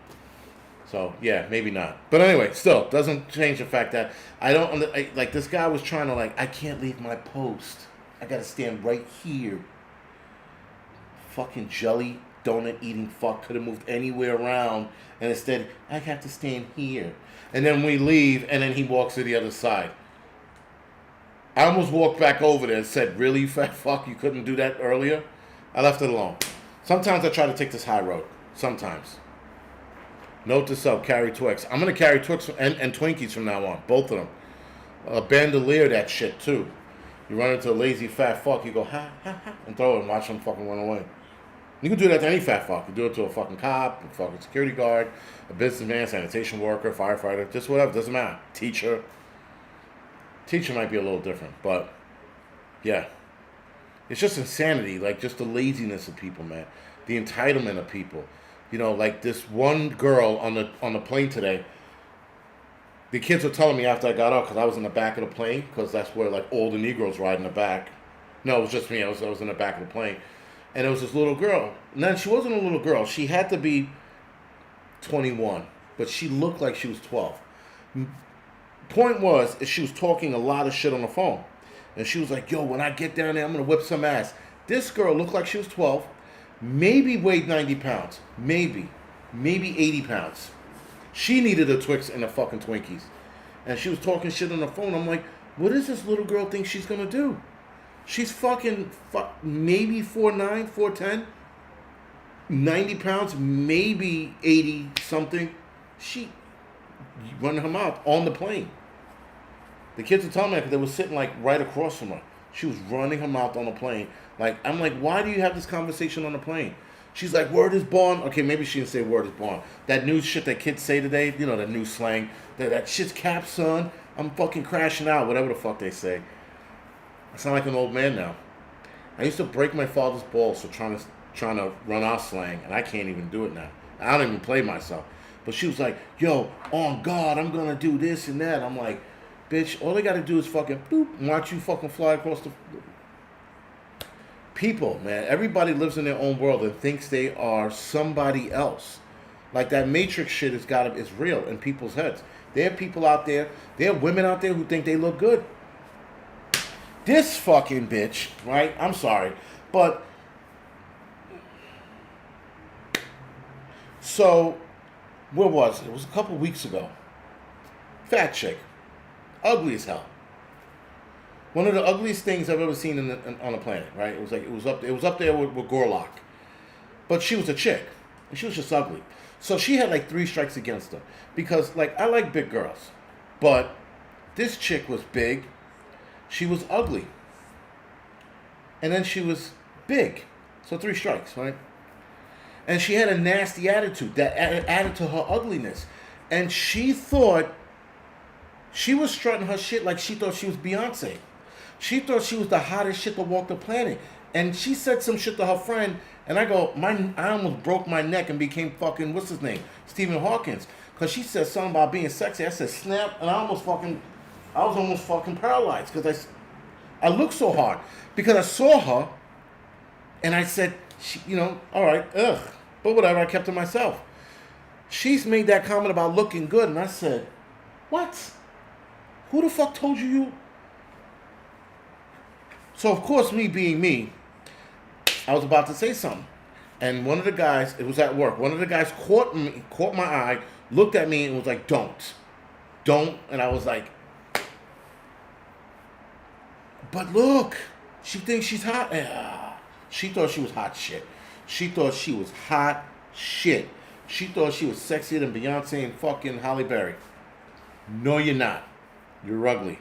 So, yeah, maybe not. But anyway, still, doesn't change the fact that this guy was trying to, I can't leave my post. I got to stand right here. Fucking jelly donut eating fuck could have moved anywhere around. And instead, I have to stand here. And then we leave, and then he walks to the other side. I almost walked back over there and said, really, you fat fuck, you couldn't do that earlier? I left it alone. Sometimes I try to take this high road. Sometimes. Note to self, carry Twix. I'm going to carry Twix and Twinkies from now on. Both of them. Bandolier that shit, too. You run into a lazy fat fuck, you go, ha, ha, ha, and throw it and watch them fucking run away. You can do that to any fat fuck. You do it to a fucking cop, a fucking security guard, a businessman, sanitation worker, firefighter, just whatever. Doesn't matter. Teacher. Teacher might be a little different, but yeah. It's just insanity, just the laziness of people, man. The entitlement of people. You know, like this one girl on the plane today. The kids were telling me after I got off, because I was in the back of the plane, because that's where all the Negroes ride in the back. No, it was just me. I was in the back of the plane. And there was this little girl. And then she wasn't a little girl. She had to be 21. But she looked like she was 12. Point was, is she was talking a lot of shit on the phone. And she was like, yo, when I get down there, I'm going to whip some ass. This girl looked like she was 12. Maybe weighed 90 pounds. Maybe 80 pounds. She needed a Twix and a fucking Twinkies. And she was talking shit on the phone. I'm like, what does this little girl think she's going to do? She's fucking maybe 4'9", 4'10", 90 pounds, maybe 80 something. She run her mouth on the plane. The kids were telling me that they were sitting right across from her. She was running her mouth on the plane. I'm like, why do you have this conversation on the plane? She's like, word is born. Okay, maybe she didn't say word is born. That new shit that kids say today, you know, that new slang. That shit's cap, son. I'm fucking crashing out, whatever the fuck they say. I sound like an old man now. I used to break my father's balls for trying to run our slang, and I can't even do it now. I don't even play myself. But she was like, yo, on God, I'm going to do this and that. I'm like, bitch, all they got to do is fucking boop and watch you fucking fly across the... People, man, everybody lives in their own world and thinks they are somebody else. Like that Matrix shit is real in people's heads. There are people out there, there are women out there who think they look good. This fucking bitch, right? I'm sorry, but so where was it? It was a couple weeks ago. Fat chick, ugly as hell. One of the ugliest things I've ever seen on the planet, right? It was up there with Gorlock, but she was a chick, and she was just ugly. So she had like 3 strikes against her because like I like big girls, but this chick was big, she was ugly, and then she was big, so 3 strikes, right? And she had a nasty attitude that added to her ugliness, and she thought she was strutting her shit like she thought she was Beyonce. She thought she was the hottest shit to walk the planet. And she said some shit to her friend, and I almost broke my neck and became fucking, what's his name? Stephen Hawkins. Because she said something about being sexy. I said, snap, and I was almost fucking paralyzed because I looked so hard. Because I saw her, and I said, all right, ugh. But whatever, I kept to myself. She's made that comment about looking good, and I said, what? Who the fuck told you? So, of course, me being me, I was about to say something. And one of the guys, it was at work, one of the guys caught my eye, looked at me, and was like, don't. And I was like, but look, she thinks she's hot. She thought she was hot shit. She thought she was hot shit. She thought she was sexier than Beyonce and fucking Halle Berry. No, you're not. You're ugly.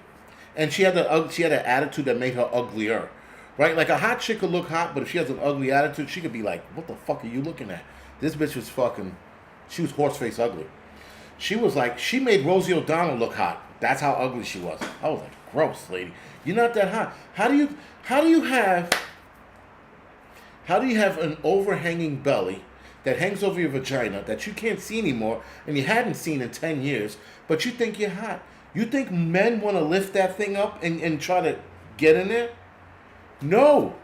And she had an attitude that made her uglier, right? Like a hot chick could look hot, but if she has an ugly attitude, she could be like, what the fuck are you looking at? This bitch was she was horseface ugly. She was like, she made Rosie O'Donnell look hot. That's how ugly she was. I was like, gross, lady. You're not that hot. How do you have an overhanging belly that hangs over your vagina that you can't see anymore and you hadn't seen in 10 years, but you think you're hot? You think men want to lift that thing up and try to get in there? No.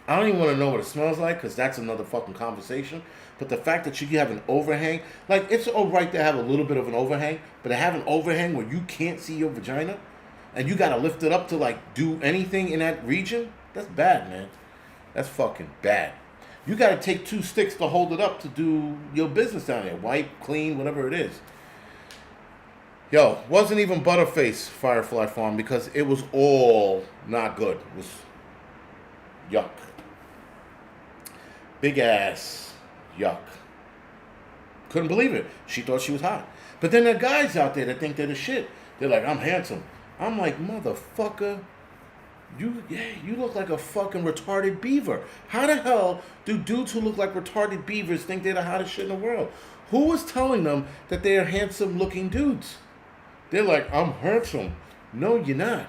I don't even want to know what it smells like because that's another fucking conversation. But the fact that you have an overhang, like it's all right to have a little bit of an overhang, but to have an overhang where you can't see your vagina and you got to lift it up to like do anything in that region, that's bad, man. That's fucking bad. You got to take 2 sticks to hold it up to do your business down there. Wipe, clean, whatever it is. Yo, wasn't even Butterface Firefly Farm because it was all not good. It was yuck. Big ass yuck. Couldn't believe it. She thought she was hot. But then there are guys out there that think they're the shit. They're like, I'm handsome. I'm like, motherfucker, you look like a fucking retarded beaver. How the hell do dudes who look like retarded beavers think they're the hottest shit in the world? Who was telling them that they're handsome looking dudes? They're like, I'm handsome. No, you're not.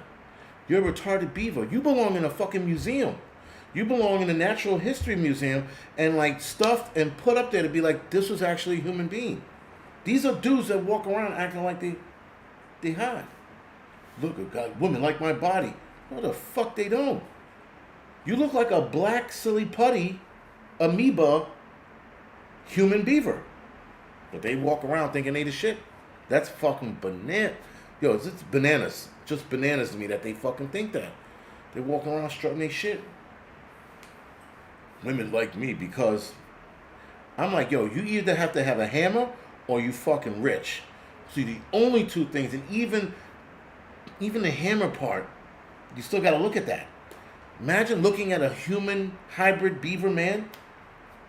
You're a retarded beaver. You belong in a fucking museum. You belong in a natural history museum and like stuffed and put up there to be like, this was actually a human being. These are dudes that walk around acting like they hot. Look, women like my body. No, the fuck they don't. You look like a black silly putty amoeba human beaver. But they walk around thinking they the shit. That's fucking banana. Yo, it's bananas. Just bananas to me that they fucking think that. They walk around strutting their shit. Women like me because I'm like, yo, you either have to have a hammer or you fucking rich. See, the only 2 things, and even the hammer part, you still got to look at that. Imagine looking at a human hybrid beaver man.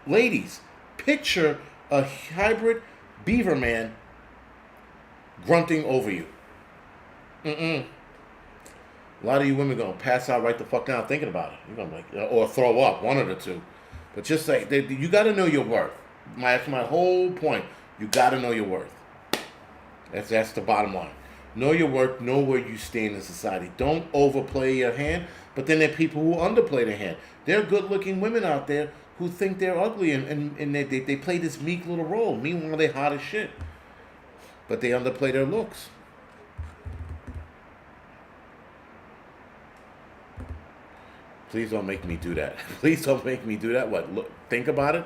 Ladies, picture a hybrid beaver man grunting over you. A lot of you women gonna pass out right the fuck down thinking about it. You're gonna like, or throw up, one of the 2. But just say, you got to know your worth. That's my whole point. You got to know your worth. That's the bottom line. Know your worth. Know where you stand in society. Don't overplay your hand. But then there are people who underplay their hand. There are good-looking women out there who think they're ugly and they play this meek little role. Meanwhile, they're hot as shit. But they underplay their looks. Please don't make me do that. Please don't make me do that. What? Look, think about it.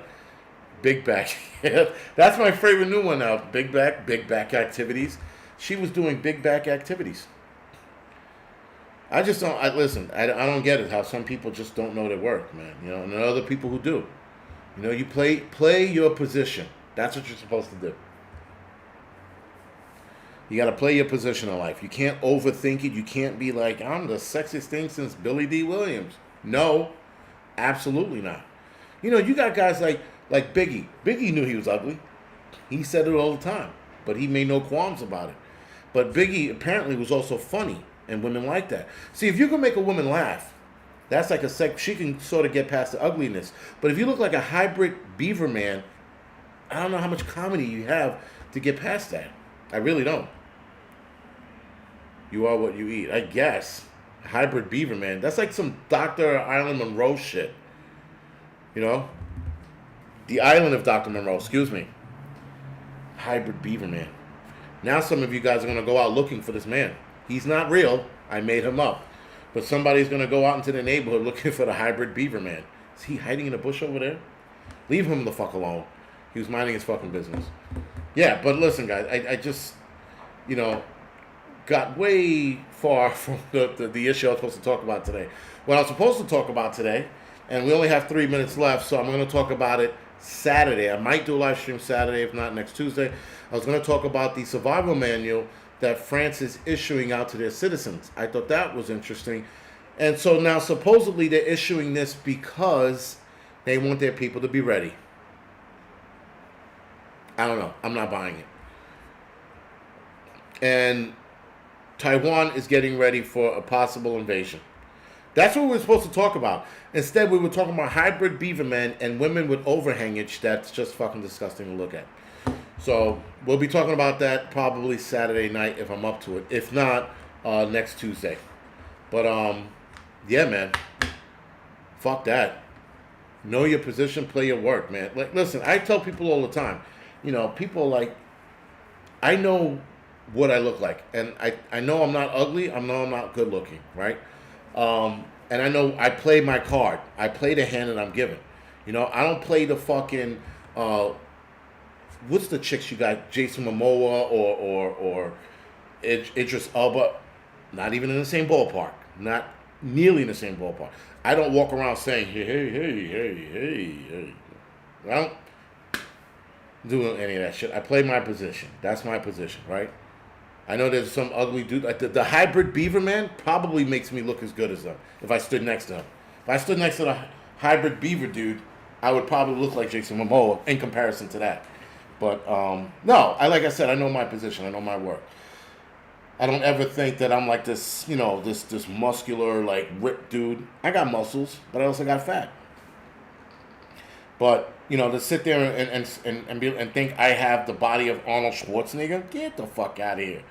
Big back. That's my favorite new one now. Big back activities. She was doing big back activities. I just don't. Listen. I don't get it. How some people just don't know their work, man. You know, and there are other people who do. You know, you play your position. That's what you're supposed to do. You got to play your position in life. You can't overthink it. You can't be like, I'm the sexiest thing since Billy D. Williams. No, absolutely not. You know, you got guys like Biggie. Biggie knew he was ugly. He said it all the time, but he made no qualms about it. But Biggie apparently was also funny, and women like that. See, if you can make a woman laugh, that's like she can sort of get past the ugliness. But if you look like a hybrid beaver man, I don't know how much comedy you have to get past that. I really don't. You are what you eat. I guess. Hybrid beaver man. That's like some Dr. Island Monroe shit. You know? The island of Dr. Monroe, excuse me. Hybrid beaver man. Now some of you guys are going to go out looking for this man. He's not real. I made him up. But somebody's going to go out into the neighborhood looking for the hybrid beaver man. Is he hiding in a bush over there? Leave him the fuck alone. He was minding his fucking business. Yeah, but listen, guys. I just, you know, got way far from the issue I was supposed to talk about today. What I was supposed to talk about today, and we only have 3 minutes left, so I'm going to talk about it Saturday. I might do a live stream Saturday, if not next Tuesday. I was going to talk about the survival manual that France is issuing out to their citizens. I thought that was interesting. And so now supposedly they're issuing this because they want their people to be ready. I don't know. I'm not buying it. And Taiwan is getting ready for a possible invasion. That's what we were supposed to talk about. Instead, we were talking about hybrid beaver men and women with overhangage. That's just fucking disgusting to look at. So we'll be talking about that probably Saturday night if I'm up to it. If not, next Tuesday. But yeah, man. Fuck that. Know your position, play your work, man. Like, listen, I tell people all the time. You know, people like, I know what I look like, and I know I'm not ugly. I know I'm not good looking, right? And I know I play my card. I play the hand that I'm given. You know, I don't play the fucking what's the chicks you got? Jason Momoa or Idris Elba. Not even in the same ballpark. Not nearly in the same ballpark. I don't walk around saying hey. I don't do any of that shit. I play my position. That's my position, right? I know there's some ugly dude. Like the hybrid beaver man probably makes me look as good as them if I stood next to him. If I stood next to the hybrid beaver dude, I would probably look like Jason Momoa in comparison to that. But no, like I said, I know my position. I know my work. I don't ever think that I'm like this, you know, this muscular, like ripped dude. I got muscles, but I also got fat. But you know, to sit there and think I have the body of Arnold Schwarzenegger, get the fuck out of here.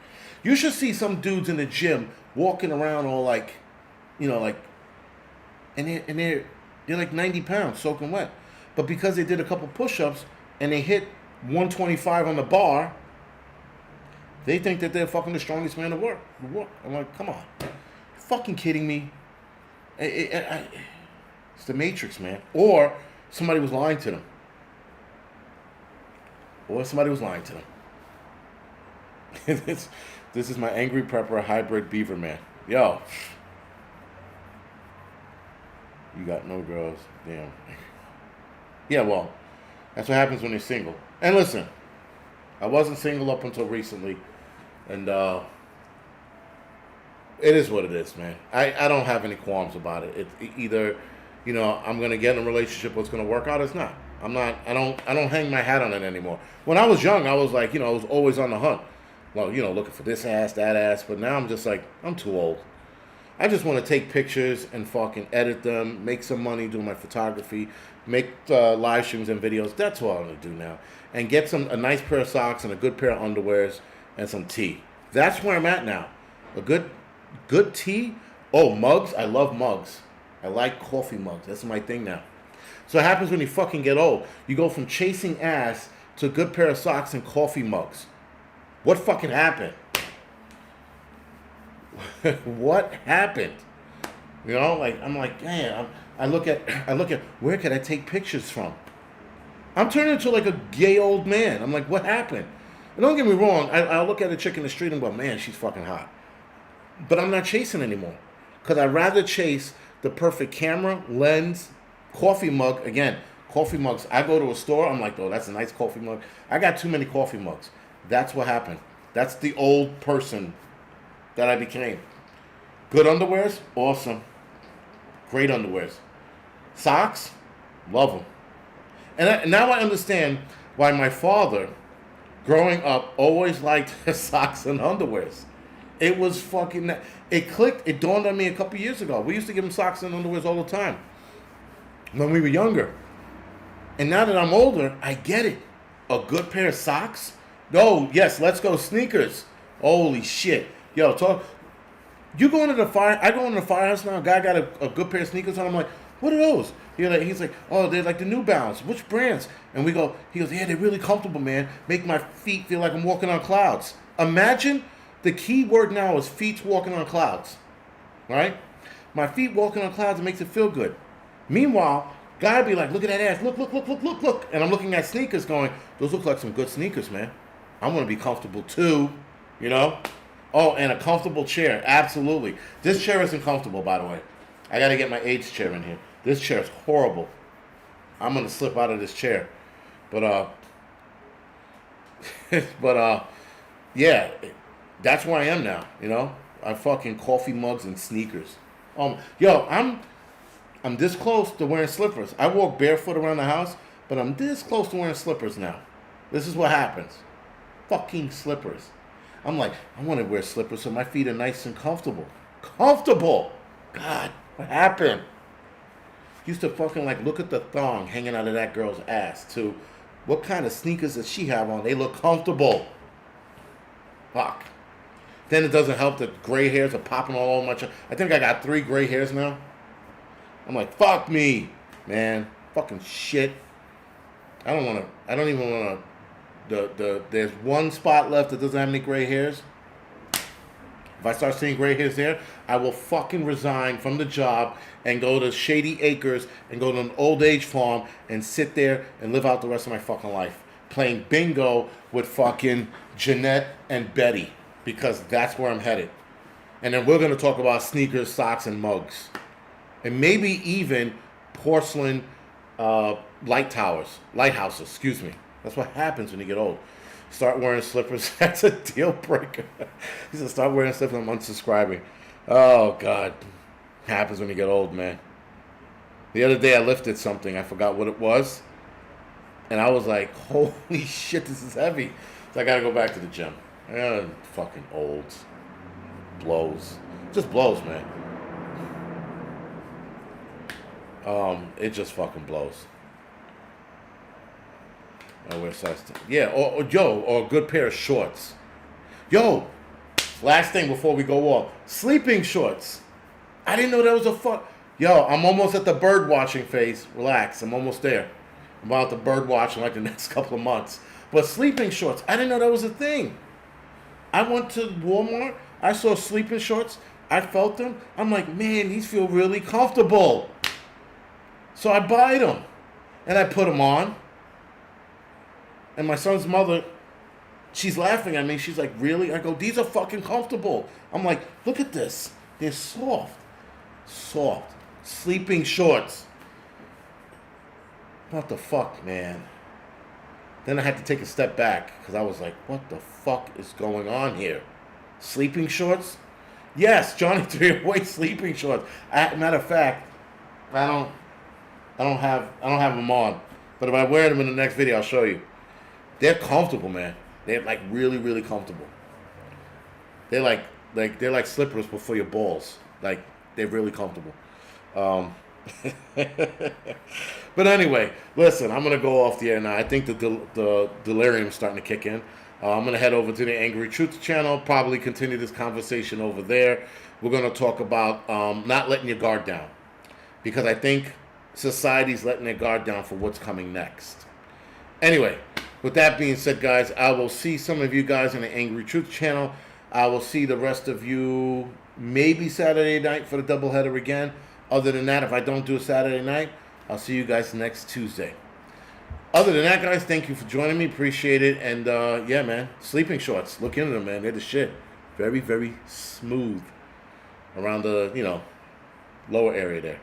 You should see some dudes in the gym walking around all like, you know, like, and they're like 90 pounds soaking wet, but because they did a couple push-ups and they hit 125 on the bar, they think that they're fucking the strongest man in the world. I'm like, come on, you're fucking kidding me? It's the Matrix, man. Or somebody was lying to them. This is my Angryprepper hybrid beaver man. Yo. You got no girls. Damn. Yeah, well, that's what happens when you're single. And listen, I wasn't single up until recently. And it is what it is, man. I don't have any qualms about it. It either, you know, I'm gonna get in a relationship, what's gonna work out, it's not. I don't hang my hat on it anymore. When I was young, I was like, you know, I was always on the hunt. Well, you know, looking for this ass, that ass, but now I'm just like, I'm too old. I just want to take pictures and fucking edit them, make some money doing my photography, make live streams and videos. That's what I'm gonna do now, and get a nice pair of socks and a good pair of underwears and some tea. That's where I'm at now. A good tea. Oh, mugs. I love mugs. I like coffee mugs. That's my thing now. So it happens when you fucking get old. You go from chasing ass to a good pair of socks and coffee mugs. What fucking happened? What happened? You know, like I'm like, damn. I look at where can I take pictures from? I'm turning into like a gay old man. I'm like, what happened? And don't get me wrong, I'll look at a chick in the street and go, man, she's fucking hot. But I'm not chasing anymore. Because I'd rather chase the perfect camera, lens, coffee mug. Again, coffee mugs. I go to a store, I'm like, oh, that's a nice coffee mug. I got too many coffee mugs. That's what happened. That's the old person that I became. Good underwears? Awesome. Great underwears. Socks? Love them. And now I understand why my father, growing up, always liked his socks and underwears. It was fucking... It clicked. It dawned on me a couple years ago. We used to give him socks and underwears all the time when we were younger. And now that I'm older, I get it. A good pair of socks? Oh, yes, let's go sneakers. Holy shit. Yo, talk... You go into the fire... I go into the firehouse now. A guy got a good pair of sneakers on. I'm like, what are those? He's like, oh, they're like the New Balance. Which brands? And he goes, yeah, they're really comfortable, man. Make my feet feel like I'm walking on clouds. Imagine the key word now is feet walking on clouds. Right? My feet walking on clouds, it makes it feel good. Meanwhile, guy be like, look at that ass. Look. And I'm looking at sneakers going, those look like some good sneakers, man. I want to be comfortable too, you know? Oh, and a comfortable chair. Absolutely. This chair isn't comfortable, by the way. I got to get my AIDS chair in here. This chair is horrible. I'm going to slip out of this chair. But, yeah, that's where I am now, you know? I fucking coffee mugs and sneakers. Yo, I'm this close to wearing slippers. I walk barefoot around the house, but I'm this close to wearing slippers now. This is what happens. Fucking slippers. I'm like, I want to wear slippers so my feet are nice and comfortable. Comfortable! God, what happened? Used to fucking like look at the thong hanging out of that girl's ass too. What kind of sneakers does she have on? They look comfortable. Fuck. Then it doesn't help that gray hairs are popping all over my chest. I think I got 3 gray hairs now. I'm like, fuck me, man. Fucking shit. I don't even want to. There's one spot left that doesn't have any gray hairs. If I start seeing gray hairs there, I will fucking resign from the job and go to Shady Acres and go to an old age farm and sit there and live out the rest of my fucking life. Playing bingo with fucking Jeanette and Betty. Because that's where I'm headed. And then we're going to talk about sneakers, socks, and mugs. And maybe even porcelain lighthouses, excuse me. That's what happens when you get old. Start wearing slippers. That's a deal breaker. He said, start wearing slippers. I'm unsubscribing. Oh, God. Happens when you get old, man. The other day I lifted something. I forgot what it was. And I was like, holy shit, this is heavy. So I got to go back to the gym. Fucking old. Blows. Just blows, man. It just fucking blows. I wear size 10. Yeah, or a good pair of shorts. Yo, last thing before we go off. Sleeping shorts. I didn't know that was a fuck. Yo, I'm almost at the bird watching phase. Relax, I'm almost there. I'm about to bird watch in like the next couple of months. But sleeping shorts, I didn't know that was a thing. I went to Walmart. I saw sleeping shorts. I felt them. I'm like, man, these feel really comfortable. So I buy them. And I put them on. And my son's mother, she's laughing at me. She's like, really? I go, these are fucking comfortable. I'm like, look at this. They're soft. Soft. Sleeping shorts. What the fuck, man? Then I had to take a step back because I was like, what the fuck is going on here? Sleeping shorts? Yes, Johnny 308 sleeping shorts. Matter of fact, I don't have them on. But if I wear them in the next video, I'll show you. They're comfortable, man. They're like really, really comfortable. They're like slippers but for your balls. Like they're really comfortable. But anyway, listen, I'm gonna go off the air now. I think the delirium's starting to kick in. I'm gonna head over to the Angry Truth channel. Probably continue this conversation over there. We're gonna talk about not letting your guard down, because I think society's letting their guard down for what's coming next. Anyway, with that being said, guys, I will see some of you guys in the Angry Truth channel. I will see the rest of you maybe Saturday night for the doubleheader again. Other than that, if I don't do a Saturday night, I'll see you guys next Tuesday. Other than that, guys, thank you for joining me. Appreciate it. And yeah, man, sleeping shorts. Look into them, man. They're the shit. Very, very smooth around the lower area there.